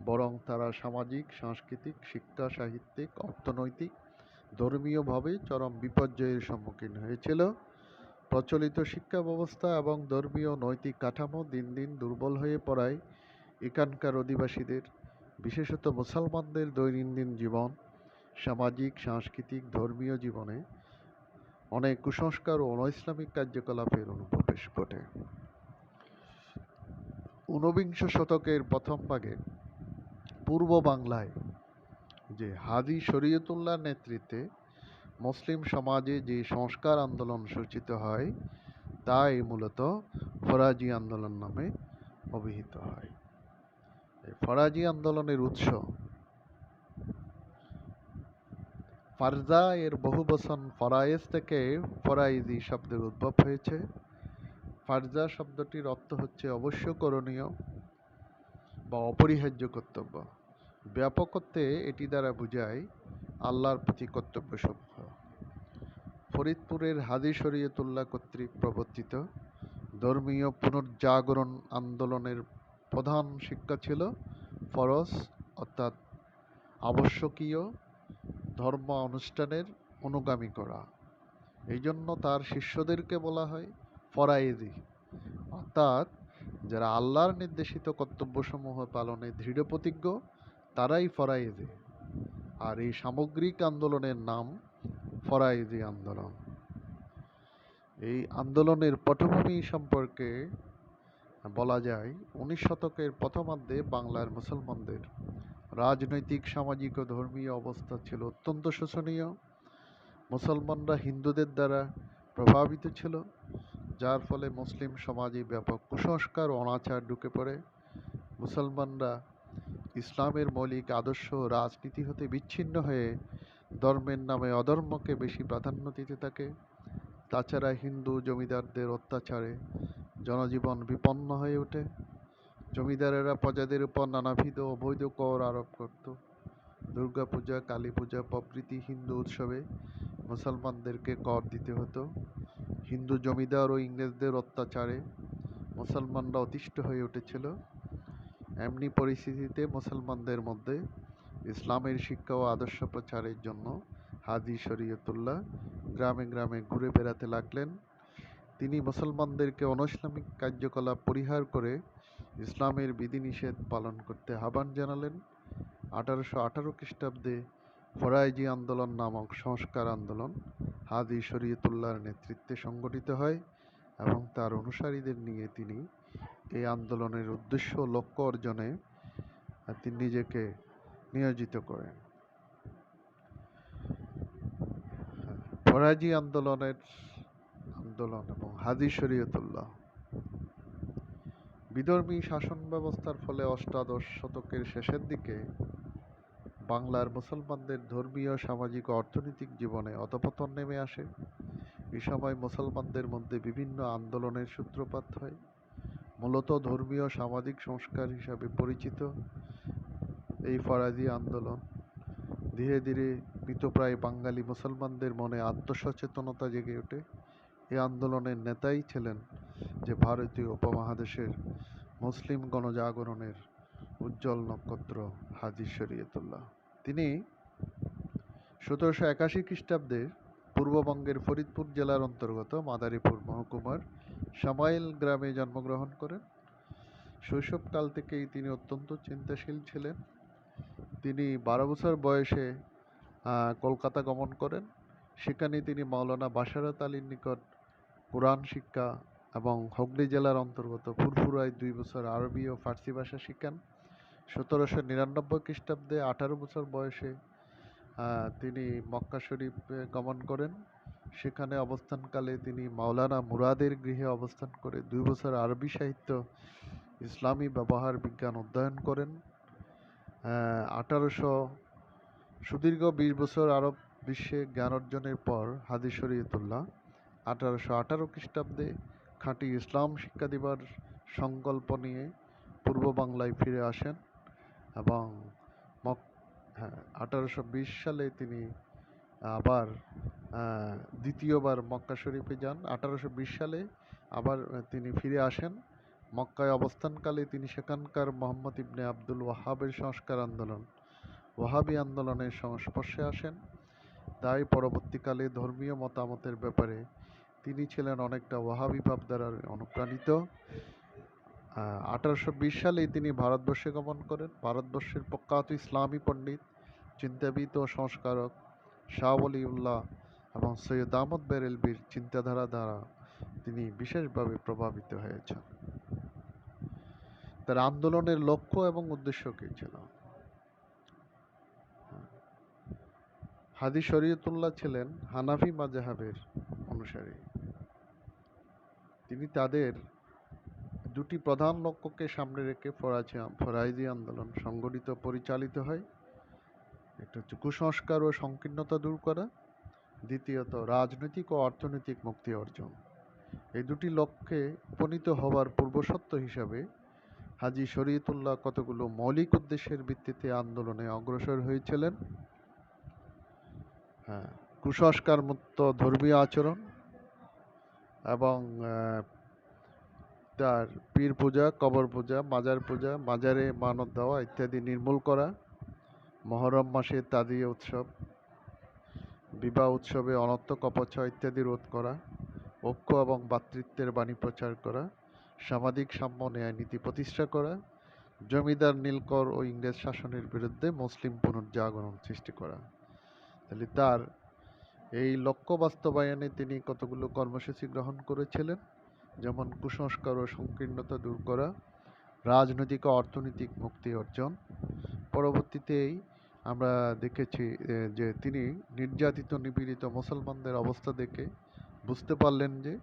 বরং তারা সামাজিক, সাংস্কৃতিক, শিক্ষা, সাহিত্যিক, অর্থনৈতিক, ধর্মীয়ভাবে চরম বিপর্যয়ের সম্মুখীন হয়েছিল। প্রচলিত শিক্ষা ব্যবস্থা এবং ধর্মীয় নৈতিক কাঠামো দিন দিন দুর্বল হয়ে পড়ায় এখানকার অধিবাসীদের, বিশেষত মুসলমানদের দৈনন্দিন জীবন, সামাজিক, সাংস্কৃতিক, ধর্মীয় জীবনে অনেক কুসংস্কার ও অনৈসলামিক কার্যকলাপের অনুপ্রবেশ ঘটে। ঊনবিংশ শতকের প্রথম ভাগে পূর্ব বাংলায় যে হাজী শরীয়তুল্লাহর নেতৃত্বে মুসলিম সমাজে যে সংস্কার আন্দোলন সূচিত হয় তাই মূলত ফরাজি আন্দোলন নামে অভিহিত হয়। এই ফরাজি আন্দোলনের উৎস ফারজা এর বহু বচন ফরায়েজ থেকে ফরাইজি শব্দের উদ্ভব হয়েছে। ফারজা শব্দটির অর্থ হচ্ছে অবশ্য করণীয় বা অপরিহার্য কর্তব্য। ব্যাপক অর্থে এটি দ্বারা বোঝায় আল্লাহর প্রতি কর্তব্যসমূহ। ফরিদপুরের হাজী শরীয়তুল্লাহ কর্তৃক প্রবর্তিত ধর্মীয় পুনর্জাগরণ আন্দোলনের প্রধান শিক্ষা ছিল ফরজ অর্থাৎ আবশ্যকীয় ধর্ম অনুষ্ঠানের অনুগামী করা। এই জন্য তার শিষ্যদেরকে বলা হয় ফরায়েজি, অর্থাৎ যারা আল্লাহর নির্দেশিত কর্তব্যসমূহ পালনে দৃঢ়প্রতিজ্ঞ তারাই ফরায়েজি। আর এই সামগ্রিক আন্দোলনের নাম ফরায়েজি আন্দোলন। এই আন্দোলনের পটভূমি সম্পর্কে বলা যায় 19 শতকের প্রথমার্ধে বাংলার মুসলমানদের রাজনৈতিক, সামাজিক ও ধর্মীয় অবস্থা ছিল অত্যন্ত শোচনীয়। মুসলমানরা হিন্দুদের দ্বারা প্রভাবিত ছিল, যার ফলে মুসলিম সমাজে ব্যাপক কুসংস্কার ও অনাচার ঢুকে পড়ে। মুসলমানরা ইসলামের মৌলিক আদর্শ রাজনীতি হতে বিচ্ছিন্ন হয়ে ধর্মের নামে অধর্মকে বেশি প্রাধান্য দিতে থাকে। তাছাড়া হিন্দু জমিদারদের অত্যাচারে জনজীবন বিপন্ন হয়ে ওঠে। জমিদারেরা প্রজাদের উপর নানাবিধ অবৈধ কর আরোপ করত। দুর্গাপূজা, কালী পূজা প্রভৃতি হিন্দু উৎসবে মুসলমানদেরকে কর দিতে হতো। হিন্দু জমিদার ও ইংরেজদের অত্যাচারে মুসলমানরা অতিষ্ঠ হয়ে উঠেছিল। এমনি পরিস্থিতিতে মুসলমানদের মধ্যে ইসলামের শিক্ষা ও আদর্শ প্রচারের জন্য হাজী শরীয়তুল্লাহ গ্রামে গ্রামে ঘুরে বেড়াতে লাগলেন। তিনি মুসলমানদেরকে অনৈসলামিক কার্যকলাপ পরিহার করে ইসলামের বিধিনিষেধ পালন করতে আহ্বান জানালেন। 1818 খ্রিস্টাব্দে ফরায়েজি আন্দোলন নামক সংস্কার আন্দোলন হাজী শরীয়তুল্লাহর নেতৃত্বে সংগঠিত হয় এবং তার অনুসারীদের নিয়ে তিনি এই আন্দোলনের উদ্দেশ্য ও লক্ষ্য অর্জনে তিনি নিজেকে নিয়োজিত করেন। ফরায়েজি আন্দোলন এবং হাজী শরীয়তুল্লাহ বিধর্মী শাসন ব্যবস্থার ফলে অষ্টাদশ শতকের শেষের দিকে বাংলার মুসলমানদের ধর্মীয়, সামাজিক ও অর্থনৈতিক জীবনে অধঃপতন নেমে আসে। এই সময় মুসলমানদের মধ্যে বিভিন্ন আন্দোলনের সূত্রপাত হয়। মূলত ধর্মীয় সামাজিক সংস্কার হিসাবে পরিচিত এই ফরাজি আন্দোলন ধীরে ধীরে মৃতপ্রায় বাঙালি মুসলমানদের মনে আত্মসচেতনতা জেগে ওঠে। এই আন্দোলনের নেতাই ছিলেন যে ভারতীয় উপমহাদেশের মুসলিম গণজাগরণের উজ্জ্বল নক্ষত্র হাজী শরীয়তুল্লাহ। তিনি 1781 খ্রিস্টাব্দে পূর্ববঙ্গের ফরিদপুর জেলার অন্তর্গত মাদারীপুর মহকুমার সামাইল গ্রামে জন্মগ্রহণ করেন। শৈশবকাল থেকেই তিনি অত্যন্ত চিন্তাশীল ছিলেন। তিনি 12 বছর বয়সে কলকাতা গমন করেন। সেখানে তিনি মাওলানা বাশারত আলীর নিকট কোরআন শিক্ষা এবং হুগলি জেলার অন্তর্গত ফুরফুরায় 2 বছর আরবি ও ফার্সি ভাষা শিখেন। 1799 খ্রিস্টাব্দে 18 বছর বয়সে তিনি মক্কা শরীফ গমন করেন। সেখানে অবস্থানকালে তিনি মাওলানা মুরাদের গৃহে অবস্থান করে 2 বছর আরবি সাহিত্য, ইসলামী ব্যবহার বিজ্ঞান অধ্যয়ন করেন। 1800 সুদীর্ঘ 20 বছর আরব বিশ্বে জ্ঞান অর্জনের পর হাদি শরীয়তুল্লাহ 1818 খ্রিস্টাব্দে খাঁটি ইসলাম শিক্ষা দিবার সংকল্প নিয়ে পূর্ব বাংলায় ফিরে আসেন এবং 1820 সালে তিনি আবার দ্বিতীয়বার মক্কা শরীফে যান। 1820 সালে আবার তিনি ফিরে আসেন। মক্কায় অবস্থানকালে তিনি সেখানকার মোহাম্মদ ইবনে আব্দুল ওয়াহাবের সংস্কার আন্দোলন, ওয়াহাবি আন্দোলনের সংস্পর্শে আসেন। তাই পরবর্তীকালে ধর্মীয় মতামতের ব্যাপারে তিনি ছিলেন অনেকটা ওয়াহাবি ভাবধারার অনুপ্রাণিত। 1820 সালেই তিনি ভারতবর্ষে গমন করেন। ভারতবর্ষের প্রখ্যাত ইসলামী পণ্ডিত, চিন্তাবিদ ও সংস্কারক শাহ ওয়ালিউল্লাহ এবং সৈয়দ আহমদ বেরেলভির চিন্তাধারা দ্বারা তিনি বিশেষভাবে প্রভাবিত হয়েছেন। তার আন্দোলনের লক্ষ্য এবং উদ্দেশ্য কী ছিল? হাদি শরীয়তুল্লাহ ছিলেন হানাফি মাযহাবের অনুসারী। তিনি তাদের দুটি প্রধান লক্ষ্যকে সামনে রেখে ফরাইজি আন্দোলন সংগঠিত পরিচালিত হয়। একটা হচ্ছে কুসংস্কার ও সংকীর্ণতা দূর করা, দ্বিতীয়ত রাজনৈতিক ও অর্থনৈতিক মুক্তি অর্জন। এই দুটি লক্ষ্যে উপনীত হওয়ার পূর্বশর্ত হিসাবে হাজী শরীয়তুল্লাহ কতগুলো মৌলিক উদ্দেশ্যের ভিত্তিতে আন্দোলনে অগ্রসর হয়েছিলেন। কুসংস্কার মুক্ত ধর্মীয় আচরণ এবং তার পীর পূজা, কবর পূজা, মাজার পূজা, মাজারে মানত দেওয়া ইত্যাদি নির্মূল করা, মহরম মাসে তাজিয়া উৎসব, বিবাহ উৎসবে অনর্থক অপচয় ইত্যাদি রোধ করা, ঐক্য এবং ভ্রাতৃত্বের বাণী প্রচার করা, সামাজিক সাম্য ন্যায় নীতি প্রতিষ্ঠা করা, জমিদার নীলকর ও ইংরেজ শাসনের বিরুদ্ধে মুসলিম পুনর্জাগরণ সৃষ্টি করা। তাহলে তার এই লক্ষ্য বাস্তবায়নে তিনি কতগুলো কর্মসূচি গ্রহণ করেছিলেন, যেমন কুসংস্কার ও সংকীর্ণতা দূর করা, রাজনৈতিক ও অর্থনৈতিক মুক্তি অর্জন। পরবর্তীতেই আমরা দেখেছি যে তিনি নির্যাতিত নিপীড়িত মুসলমানদের অবস্থা দেখে বুঝতে পারলেন যে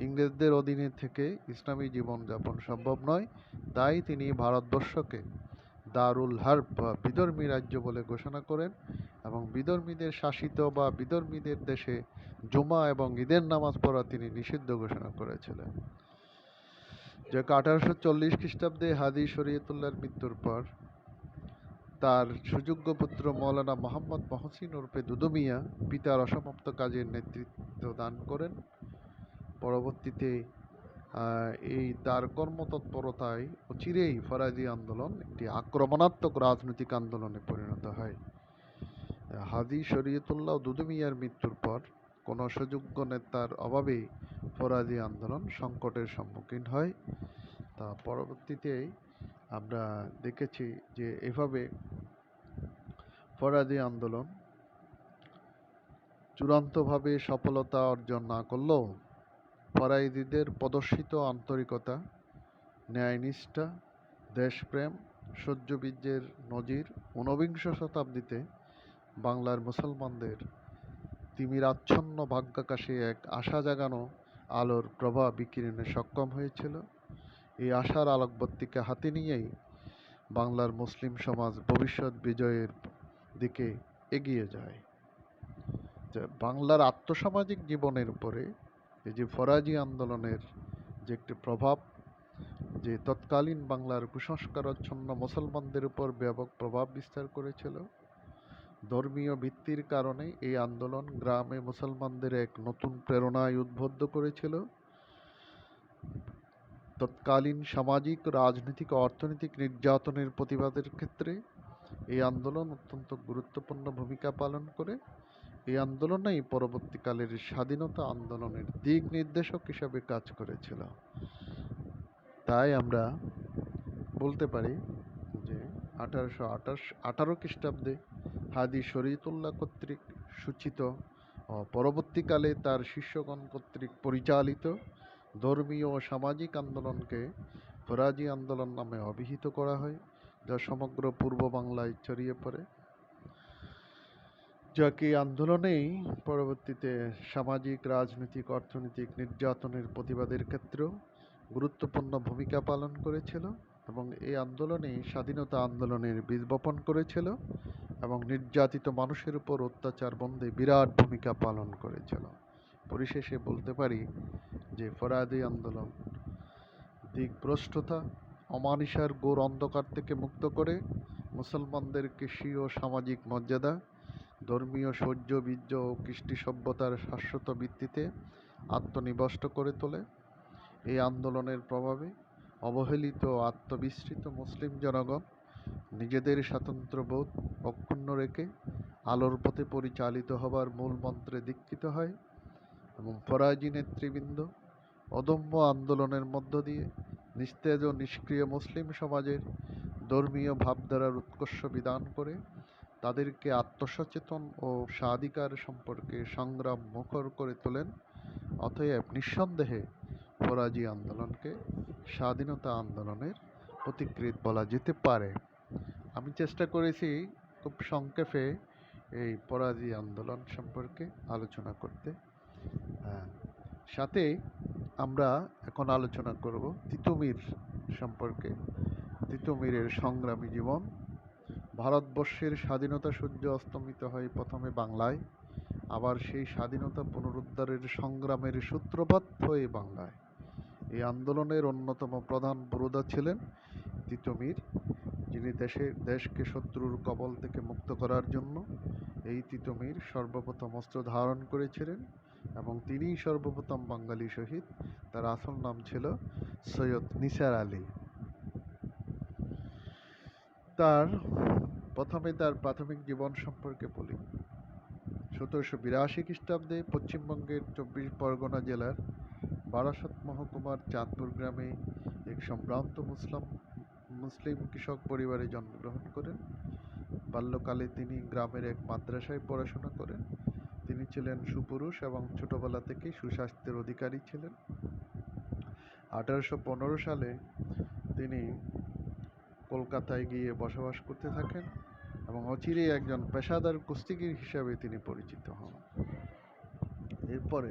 ইংরেজদের অধীনে থেকে ইসলামী জীবনযাপন সম্ভব নয়। তাই তিনি ভারতবর্ষকে দারুল হার্ব বা বিধর্মী রাজ্য বলে ঘোষণা করেন এবং বিধর্মীদের শাসিত বা বিধর্মীদের দেশে জুমা এবং ঈদের নামাজ পড়া তিনি নিষিদ্ধ ঘোষণা করেছিলেন। যে 1840 খ্রিস্টাব্দে হাদি শরীয়তুল্লাহর মৃত্যুর পর তার সুযোগ্য পুত্র মৌলানা মোহাম্মদ মহসিন ওরফে দুদু মিয়া পিতার অসমাপ্ত কাজের নেতৃত্ব দান করেন। পরবর্তীতে এই তার কর্মতৎপরতায় চিরেই ফরাজি আন্দোলন একটি আক্রমণাত্মক রাজনৈতিক আন্দোলনে পরিণত হয়। হাদি শরীয়তুল্লাহ ও দুদু মিয়ার মৃত্যুর পর কোনো সুযোগ্য নেতার অভাবেই ফরাজি আন্দোলন সংকটের সম্মুখীন হয়। তা পরবর্তীতে আমরা দেখেছি যে এভাবে ফরাজি আন্দোলন চূড়ান্তভাবে সফলতা অর্জন না করলেও ফরাইজিদের প্রদর্শিত আন্তরিকতা, ন্যায়নিষ্ঠা, দেশপ্রেম, সহ্যবীর্যের নজির ঊনবিংশ শতাব্দীতে বাংলার মুসলমানদের তিমিরাচ্ছন্ন ভাগ্যাকাশে এক আশা জাগানো আলোর প্রভা বিকিরণে সক্ষম হয়েছিল। এই আশার আলোকবর্তিকে হাতে নিয়েই বাংলার মুসলিম সমাজ ভবিষ্যৎ বিজয়ের দিকে এগিয়ে যায়। বাংলার আর্থসামাজিক জীবনের উপরে এই যে ফরাজি আন্দোলনের যে একটি প্রভাব, যে তৎকালীন বাংলার কুসংস্কারাচ্ছন্ন মুসলমানদের উপর ব্যাপক প্রভাব বিস্তার করেছিল। ধর্মীয় ভিত্তির কারণে এই আন্দোলন গ্রামে মুসলমানদের এক নতুন প্রেরণায় উদ্বুদ্ধ করেছিল। তৎকালীন সামাজিক, রাজনৈতিক ও অর্থনৈতিক নির্যাতনের প্রতিবাদের ক্ষেত্রে এই আন্দোলন অত্যন্ত গুরুত্বপূর্ণ ভূমিকা পালন করে। এই আন্দোলনেই পরবর্তীকালের স্বাধীনতা আন্দোলনের দিক নির্দেশক হিসাবে কাজ করেছিল। তাই আমরা বলতে পারি যে 1818 খ্রিস্টাব্দে হাদি শরীয়তুল্লাহ কর্তৃক সূচিত ও পরবর্তীকালে তার শিষ্যগণ কর্তৃক পরিচালিত ধর্মীয় ও সামাজিক আন্দোলনকে ফরাজি আন্দোলন নামে অভিহিত করা হয়, যা সমগ্র পূর্ব বাংলায় ছড়িয়ে পড়ে। যাকে এই আন্দোলনেই পরবর্তীতে সামাজিক, রাজনৈতিক, অর্থনৈতিক নির্যাতনের প্রতিবাদের ক্ষেত্রেও গুরুত্বপূর্ণ ভূমিকা পালন করেছিল এবং এই আন্দোলনেই স্বাধীনতা আন্দোলনের বীজ বপন করেছিল এবং নির্যাতিত মানুষের উপর অত্যাচার বন্ধে বিরাট ভূমিকা পালন করেছিল। পরিশেষে বলতে পারি যে ফরাদি আন্দোলন দিকভ্রষ্টতা, অমানিসার ঘোর অন্ধকার থেকে মুক্ত করে মুসলমানদেরকে স্বীয় সামাজিক মর্যাদা, ধর্মীয় শৌর্য বীর্য ও কৃষ্টি সভ্যতার শাশ্বত ভিত্তিতে আত্মনিবিষ্ট করে তোলে। এই আন্দোলনের প্রভাবে অবহেলিত ও আত্মবিস্মৃত মুসলিম জনগণ নিজেদের স্বাতন্ত্র্যবোধ অক্ষুণ্ণ রেখে আলোর পথে পরিচালিত হবার মূল মন্ত্রে দীক্ষিত হয় এবং ফরাজি নেতৃবৃন্দ অদম্য আন্দোলনের মধ্য দিয়ে নিস্তেজ ও নিষ্ক্রিয় মুসলিম সমাজের ধর্মীয় ভাবধারার উৎকর্ষ বিধান করে তাদেরকে আত্মসচেতন ও স্বাধিকার সম্পর্কে সংগ্রাম মুখর করে তোলেন। অতএব নিঃসন্দেহে ফরাজি আন্দোলনকে স্বাধীনতা আন্দোলনের প্রতিকৃত বলা যেতে পারে। আমি চেষ্টা করেছি খুব সংক্ষেপে এই ফরাজি আন্দোলন সম্পর্কে আলোচনা করতে। সাথে আমরা এখন আলোচনা করব তিতুমির সম্পর্কে। তিতুমিরের সংগ্রামী জীবন। ভারতবর্ষের স্বাধীনতা সূর্য অস্তমিত হয় প্রথমে বাংলায়, আবার সেই স্বাধীনতা পুনরুদ্ধারের সংগ্রামের সূত্রপাত হয়ে বাংলায়। এই আন্দোলনের অন্যতম প্রধান পুরোধা ছিলেন তিতুমির, যিনি দেশকে শত্রুর কবল থেকে মুক্ত করার জন্য এই তিতুমির সর্বপ্রথম অস্ত্র ধারণ করেছিলেন এবং তিনিই সর্বপ্রথম বাঙালি শহীদ। তার আসল নাম ছিল সৈয়দ নিসার আলী। প্রথমে তার প্রাথমিক জীবন সম্পর্কে বলি। 1782 খ্রিস্টাব্দে পশ্চিমবঙ্গের 24 পরগনা জেলার বারাসত মহকুমার চাঁদপুর গ্রামে এক সম্ভ্রান্ত মুসলিম কৃষক পরিবারে জন্মগ্রহণ করেন। বাল্যকালে তিনি গ্রামের এক মাদ্রাসায় পড়াশোনা করেন। তিনি ছিলেন সুপুরুষ এবং ছোটবেলা থেকেই সুস্বাস্থ্যের অধিকারী ছিলেন। 1815 সালে তিনি কলকাতায় গিয়ে বসবাস করতে থাকেন এবং অচিরেই একজন পেশাদার কুস্তিগীর হিসাবে তিনি পরিচিত হন। এরপরে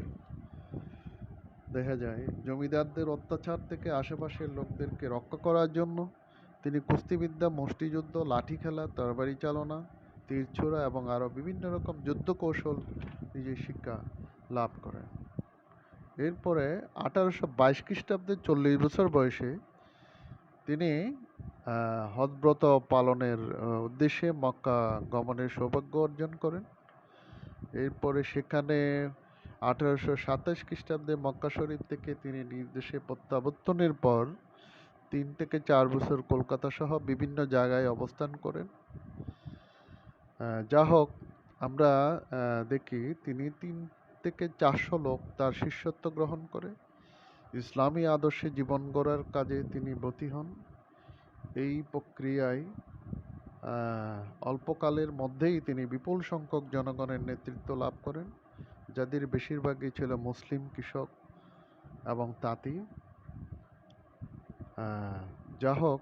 দেখা যায় জমিদারদের অত্যাচার থেকে আশেপাশের লোকদেরকে রক্ষা করার জন্য তিনি কুস্তিবিদ্যা, মুষ্টিযুদ্ধ, লাঠি খেলা, তরবারি চালনা, তীর ছোড়া এবং আরও বিভিন্ন রকম যুদ্ধ কৌশল নিজে শিক্ষা লাভ করেন। এরপরে 1822 খ্রিস্টাব্দে 40 বছর বয়সে তিনি হজব্রত পালনের উদ্দেশ্যে মক্কা গমনের সৌভাগ্য অর্জন করেন। এরপরে সেখানে 1827 খ্রিস্টাব্দে মক্কা শরীফ থেকে তিনি নিজ দেশে প্রত্যাবর্তনের পর 3 থেকে 4 বছর কলকাতা সহ বিভিন্ন জায়গায় অবস্থান করেন। যা হোক, আমরা দেখি তিনি 3 থেকে 400 লোক তার শিষ্যত্ব গ্রহণ করে ইসলামী আদর্শে জীবন গড়ার কাজে তিনি ব্রতী হন। এই প্রক্রিয়ায় অল্পকালের মধ্যেই তিনি বিপুল সংখ্যক জনগণের নেতৃত্ব লাভ করেন, যাদের বেশিরভাগই ছিল মুসলিম কৃষক এবং তাঁতি। যা হোক,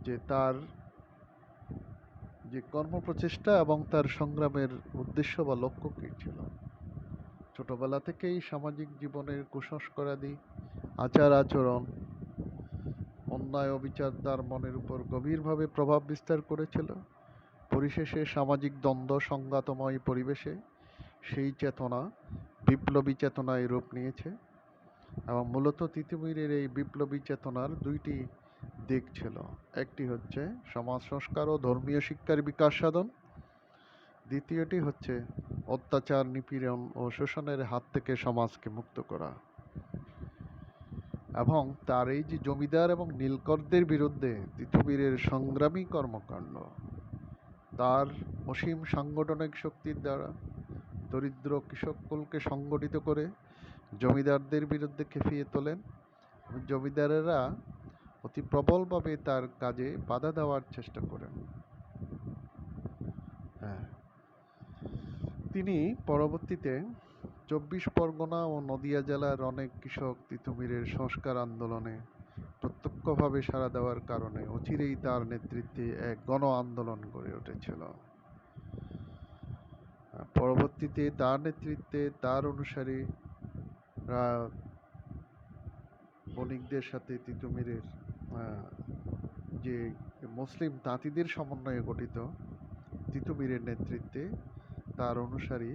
যে তার যে কর্মপ্রচেষ্টা এবং তার সংগ্রামের উদ্দেশ্য বা লক্ষ্য কী ছিল। ছোটবেলা থেকেই সামাজিক জীবনের কুসংস্কারাদি, আচার আচরণ, অন্যায় অবিচার তার মনের উপর গভীরভাবে প্রভাব বিস্তার করেছিল। পরিশেষে সামাজিক দ্বন্দ্ব সংঘাতময় পরিবেশে সেই চেতনা বিপ্লবী চেতনায় রূপ নিয়েছে এবং মূলত তিতুমিরের এই বিপ্লবী চেতনার দুইটি দিক ছিল। একটি হচ্ছে সমাজ সংস্কার ও ধর্মীয় শিক্ষার বিকাশ সাধন, দ্বিতীয়টি হচ্ছে অত্যাচার, নিপীড়ন ও শোষণের হাত থেকে সমাজকে মুক্ত করা। এবং তার এই যে জমিদার এবং নীলকরদের বিরুদ্ধে তিতুমিরের সংগ্রামী কর্মকাণ্ড, তার অসীম সাংগঠনিক শক্তির দ্বারা দরিদ্র কৃষককুলকে সংগঠিত করে জমিদারদের বিরুদ্ধে খেপিয়ে তোলেন। জমিদারেরা অতি প্রবলভাবে তার কাজে বাধা দেওয়ার চেষ্টা করেন। তিনি পরবর্তীতে 24 পরগনা ও নদিয়া জেলার অনেক কৃষক তিতুমিরের সংস্কার আন্দোলনে প্রত্যক্ষভাবে সাড়া দেওয়ার কারণে অচিরেই তার নেতৃত্বে এক গণ আন্দোলন গড়ে উঠেছিল। পরবর্তীতে তার নেতৃত্বে তার অনুসারীরা বণিকদের সাথে তিতুমিরের যে মুসলিম তাঁতিদের সমন্বয়ে গঠিত তিতুমিরের নেতৃত্বে তার অনুসারী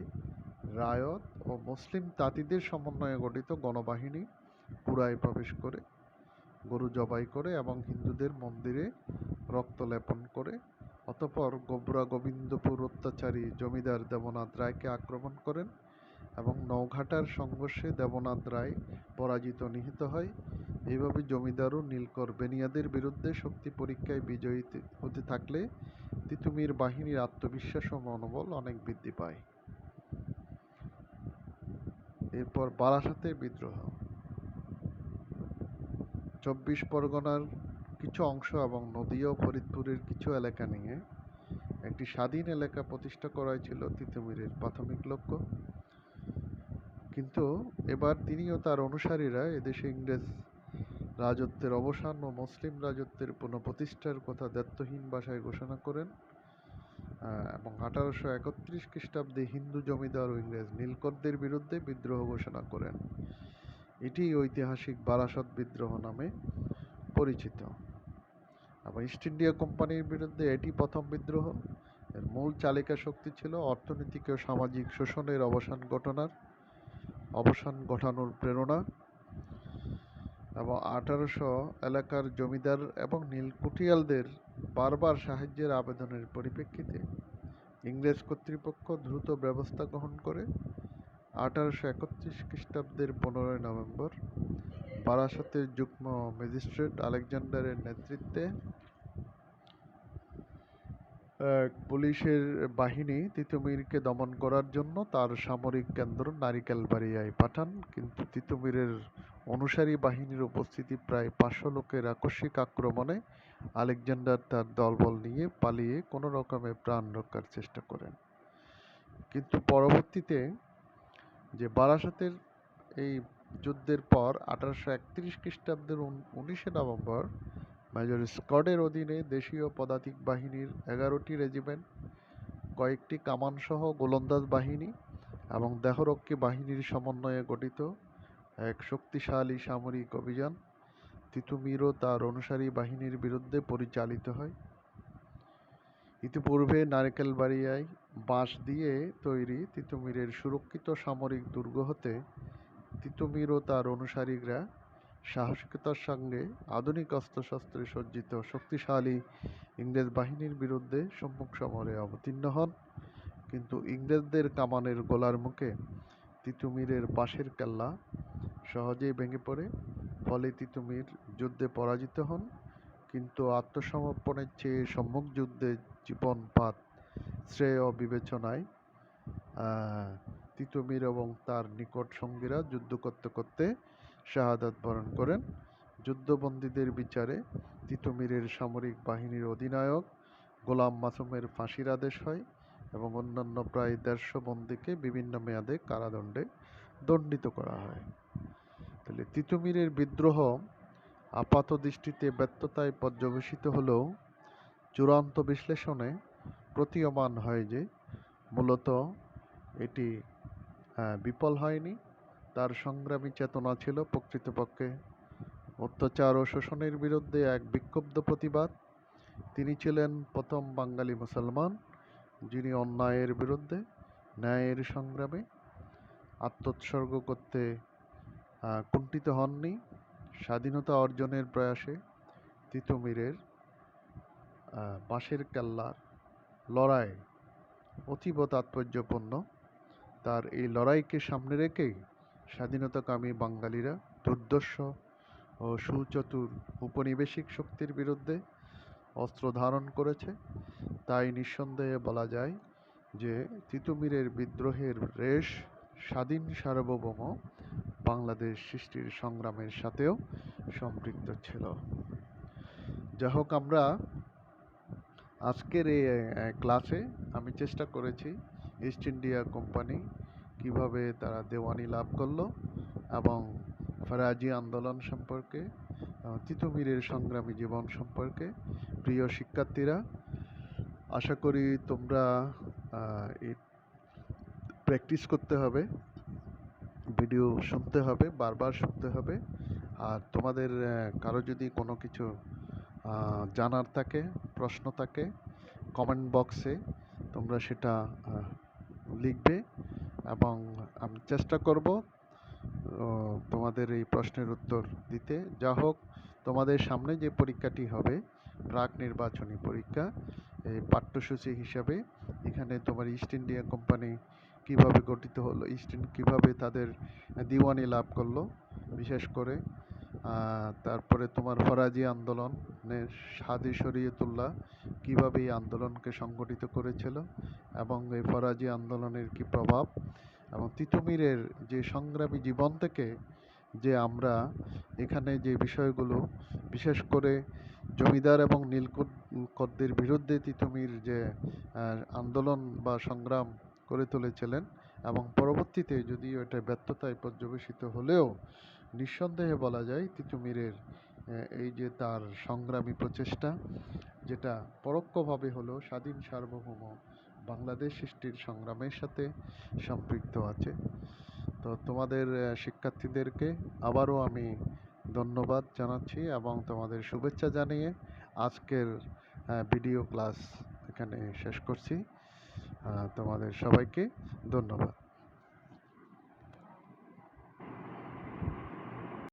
রায়ত ও মুসলিম তাঁতিদের সমন্বয়ে গঠিত গণবাহিনী পুরায় প্রবেশ করে গরু জবাই করে এবং হিন্দুদের মন্দিরে রক্ত লেপন করে অতঃপর গোবরা গোবিন্দপুর অত্যাচারী জমিদার দেবনাথ রায়কে আক্রমণ করেন এবং নওঘাটার সংঘর্ষে দেবনাথ রায় পরাজিত নিহত হয়। এইভাবে জমিদার ও নীলকর বেনিয়াদের বিরুদ্ধে শক্তি পরীক্ষায় বিজয়ী হতে থাকলে তিতুমির বাহিনীর আত্মবিশ্বাস ও মনোবল অনেক বৃদ্ধি পায়। এরপর বারাসাতের বিদ্রোহ। ২৪ পরগনার কিছু অংশ এবং নদীয়া ও ফরিদপুরের কিছু এলাকা নিয়ে একটি স্বাধীন এলাকা প্রতিষ্ঠা করাই ছিল তিতুমিরের প্রাথমিক লক্ষ্য। কিন্তু এবার তিনি ও তার অনুসারীরা এদেশে ইংরেজ রাজত্বের অবসান ও মুসলিম রাজত্বের পুনঃপ্রতিষ্ঠার কথা দ্ব্যর্থহীন ভাষায় ঘোষণা করেন এবং ১৮৩১ খ্রিস্টাব্দে হিন্দু জমিদার ও ইংরেজ নীলকরদের বিরুদ্ধে বিদ্রোহ ঘোষণা করেন। এটি ঐতিহাসিক বারাসত বিদ্রোহ নামে পরিচিত। আবার ইস্ট ইন্ডিয়া কোম্পানির বিরুদ্ধে এটি প্রথম বিদ্রোহ। এর মূল চালিকা শক্তি ছিল অর্থনৈতিক ও সামাজিক শোষণের অবসান ঘটানোর প্রেরণা এবং ১৮০০ এলাকার জমিদার এবং নীলকুঠিয়ালদের বারবার সাহায্যের আবেদনের পরিপ্রেক্ষিতে ইংরেজ কর্তৃপক্ষ দ্রুত ব্যবস্থা গ্রহণ করে ১৮৩১ খ্রিস্টাব্দের ১৫ নভেম্বর বারাসতের যুগ্ম ম্যাজিস্ট্রেট আলেকজান্ডারের নেতৃত্বে পুলিশের বাহিনী তিতুমিরকে দমন করার জন্য তার সামরিক কেন্দ্র নারিকেলবাড়িয়ায় পাঠান, কিন্তু তিতুমিরের অনুসারী বাহিনীর উপস্থিতি প্রায় ৫০০ লোকের আকস্মিক আক্রমণে আলেকজান্ডার তার দলবল নিয়ে পালিয়ে কোনো রকমে প্রাণ রক্ষার চেষ্টা করেন। কিন্তু পরবর্তীতে যে বারাসতের এই যুদ্ধের পর ১৮৩১ খ্রিস্টাব্দের ১৯ নভেম্বর মেজর স্কটের অধীনে দেশীয় পদাতিক বাহিনীর ১১টি রেজিমেন্ট, কয়েকটি কামানসহ গোলন্দাজ বাহিনী এবং দেহরক্ষী বাহিনীর সমন্বয়ে গঠিত এক শক্তিশালী সামরিক অভিযান তিতুমির ও তার অনুসারী বাহিনীর বিরুদ্ধে পরিচালিত হয়। ইতিপূর্বে নারিকেলবাড়িয়ায় বাঁশ দিয়ে তৈরি তিতুমিরের সুরক্ষিত সামরিক দুর্গ হতে তিতুমির ও তার অনুসারীরা সাহসিকতার সঙ্গে আধুনিক অস্ত্রশস্ত্রে সজ্জিত শক্তিশালী ইংরেজ বাহিনীর বিরুদ্ধে সম্মুখ সমরে অবতীর্ণ হন, কিন্তু ইংরেজদের কামানের গোলার মুখে তিতুমিরের বাঁশের কেল্লা সহজেই ভেঙে পড়ে। ফলে তিতুমির যুদ্ধে পরাজিত হন, কিন্তু আত্মসমর্পণের চেয়ে সম্মুখ যুদ্ধে জীবনপাত শ্রেয় বিবেচনায় তিতুমির এবং তার নিকট সঙ্গীরা যুদ্ধ করতে করতে শাহাদাত বরণ করেন। যুদ্ধবন্দীদের বিচারে তিতুমিরের সামরিক বাহিনীর অধিনায়ক গোলাম মাসুমের ফাঁসির আদেশ হয় এবং অন্যান্য প্রায় ১৫০ বন্দীকে বিভিন্ন মেয়াদে কারাদণ্ডে দণ্ডিত করা হয়। তাহলে তিতুমিরের বিদ্রোহ আপাত দৃষ্টিতে ব্যর্থতায় পর্যবেসিত হলেও চূড়ান্ত বিশ্লেষণে প্রতীয়মান হয় যে মূলত এটি বিফল হয়নি। তার সংগ্রামী চেতনা ছিল প্রকৃতপক্ষে অত্যাচার ও শোষণের বিরুদ্ধে এক বিক্ষুব্ধ প্রতিবাদ। তিনি ছিলেন প্রথম বাঙালি মুসলমান যিনি অন্যায়ের বিরুদ্ধে ন্যায়ের সংগ্রামে আত্মোৎসর্গ করতে কুণ্ঠিত হননি। স্বাধীনতা অর্জনের প্রয়াসে তিতুমিরের বাঁশের কেল্লার লড়াই অতীব তাৎপর্যপূর্ণ। তার এই লড়াইকে সামনে রেখেই স্বাধীনতাকামী বাঙালিরা দুর্ধর্ষ ও সুচতুর উপনিবেশিক শক্তির বিরুদ্ধে অস্ত্র ধারণ করেছে। তাই নিঃসন্দেহে বলা যায় যে তিতুমিরের বিদ্রোহের রেশ স্বাধীন সার্বভৌম বাংলাদেশ সৃষ্টির সংগ্রামের সাথেও সম্পৃক্ত ছিল। যাই হোক, আমরা আজকের এই ক্লাসে আমি চেষ্টা করেছি ইস্ট ইন্ডিয়া কোম্পানি কিভাবে তারা দেওয়ানি লাভ করলো এবং ফরাজি আন্দোলন সম্পর্কে, তিতুমিরের সংগ্রামী জীবন সম্পর্কে। প্রিয় শিক্ষার্থীরা, আশা করি তোমরা প্র্যাকটিস করতে হবে, ভিডিও শুনতে হবে, বারবার শুনতে হবে। আর তোমাদের কারো যদি কোনো কিছু জানার থাকে, প্রশ্ন থাকে, কমেন্ট বক্সে তোমরা সেটা লিখবে এবং আমি চেষ্টা করব তোমাদের এই প্রশ্নের উত্তর দিতে। যা হোক, তোমাদের সামনে যে পরীক্ষাটি হবে, প্রাক নির্বাচনী পরীক্ষা, এই পাঠ্যসূচি হিসাবে এখানে তোমার ইস্ট ইন্ডিয়া কোম্পানি কিভাবে গঠিত হলো, কিভাবে তাদের দিওয়ানি লাভ করলো, বিশেষ করে তারপরে তোমার ফরাজি আন্দোলনের হাজি শরীয়তুল্লাহ কিভাবে এই আন্দোলনকে সংগঠিত করেছিল এবং এই ফরাজি আন্দোলনের কি প্রভাব, এবং তিতুমীরের যে সংগ্রামী জীবন থেকে যে আমরা এখানে যে বিষয়গুলো, বিশেষ করে জমিদার এবং নীলকরদের বিরুদ্ধে তিতুমীর যে আন্দোলন বা সংগ্রাম করে তুলেছিলেন, এবং পরবর্তীতে যদিও এটা ব্যর্থতায় পর্যবেসিত হলেও নিঃসন্দেহে বলা যায় তিতুমীরের এই যে তার সংগ্রামী প্রচেষ্টা, যেটা পরোক্ষভাবে হলো স্বাধীন সার্বভৌম বাংলাদেশ সৃষ্টির সংগ্রামের সাথে সম্পৃক্ত আছে। তো তোমাদের শিক্ষার্থীদেরকে আবারও আমি ধন্যবাদ জানাচ্ছি এবং তোমাদের শুভেচ্ছা জানিয়ে আজকের ভিডিও ক্লাস এখানে শেষ করছি। তোমাদের সবাইকে ধন্যবাদ।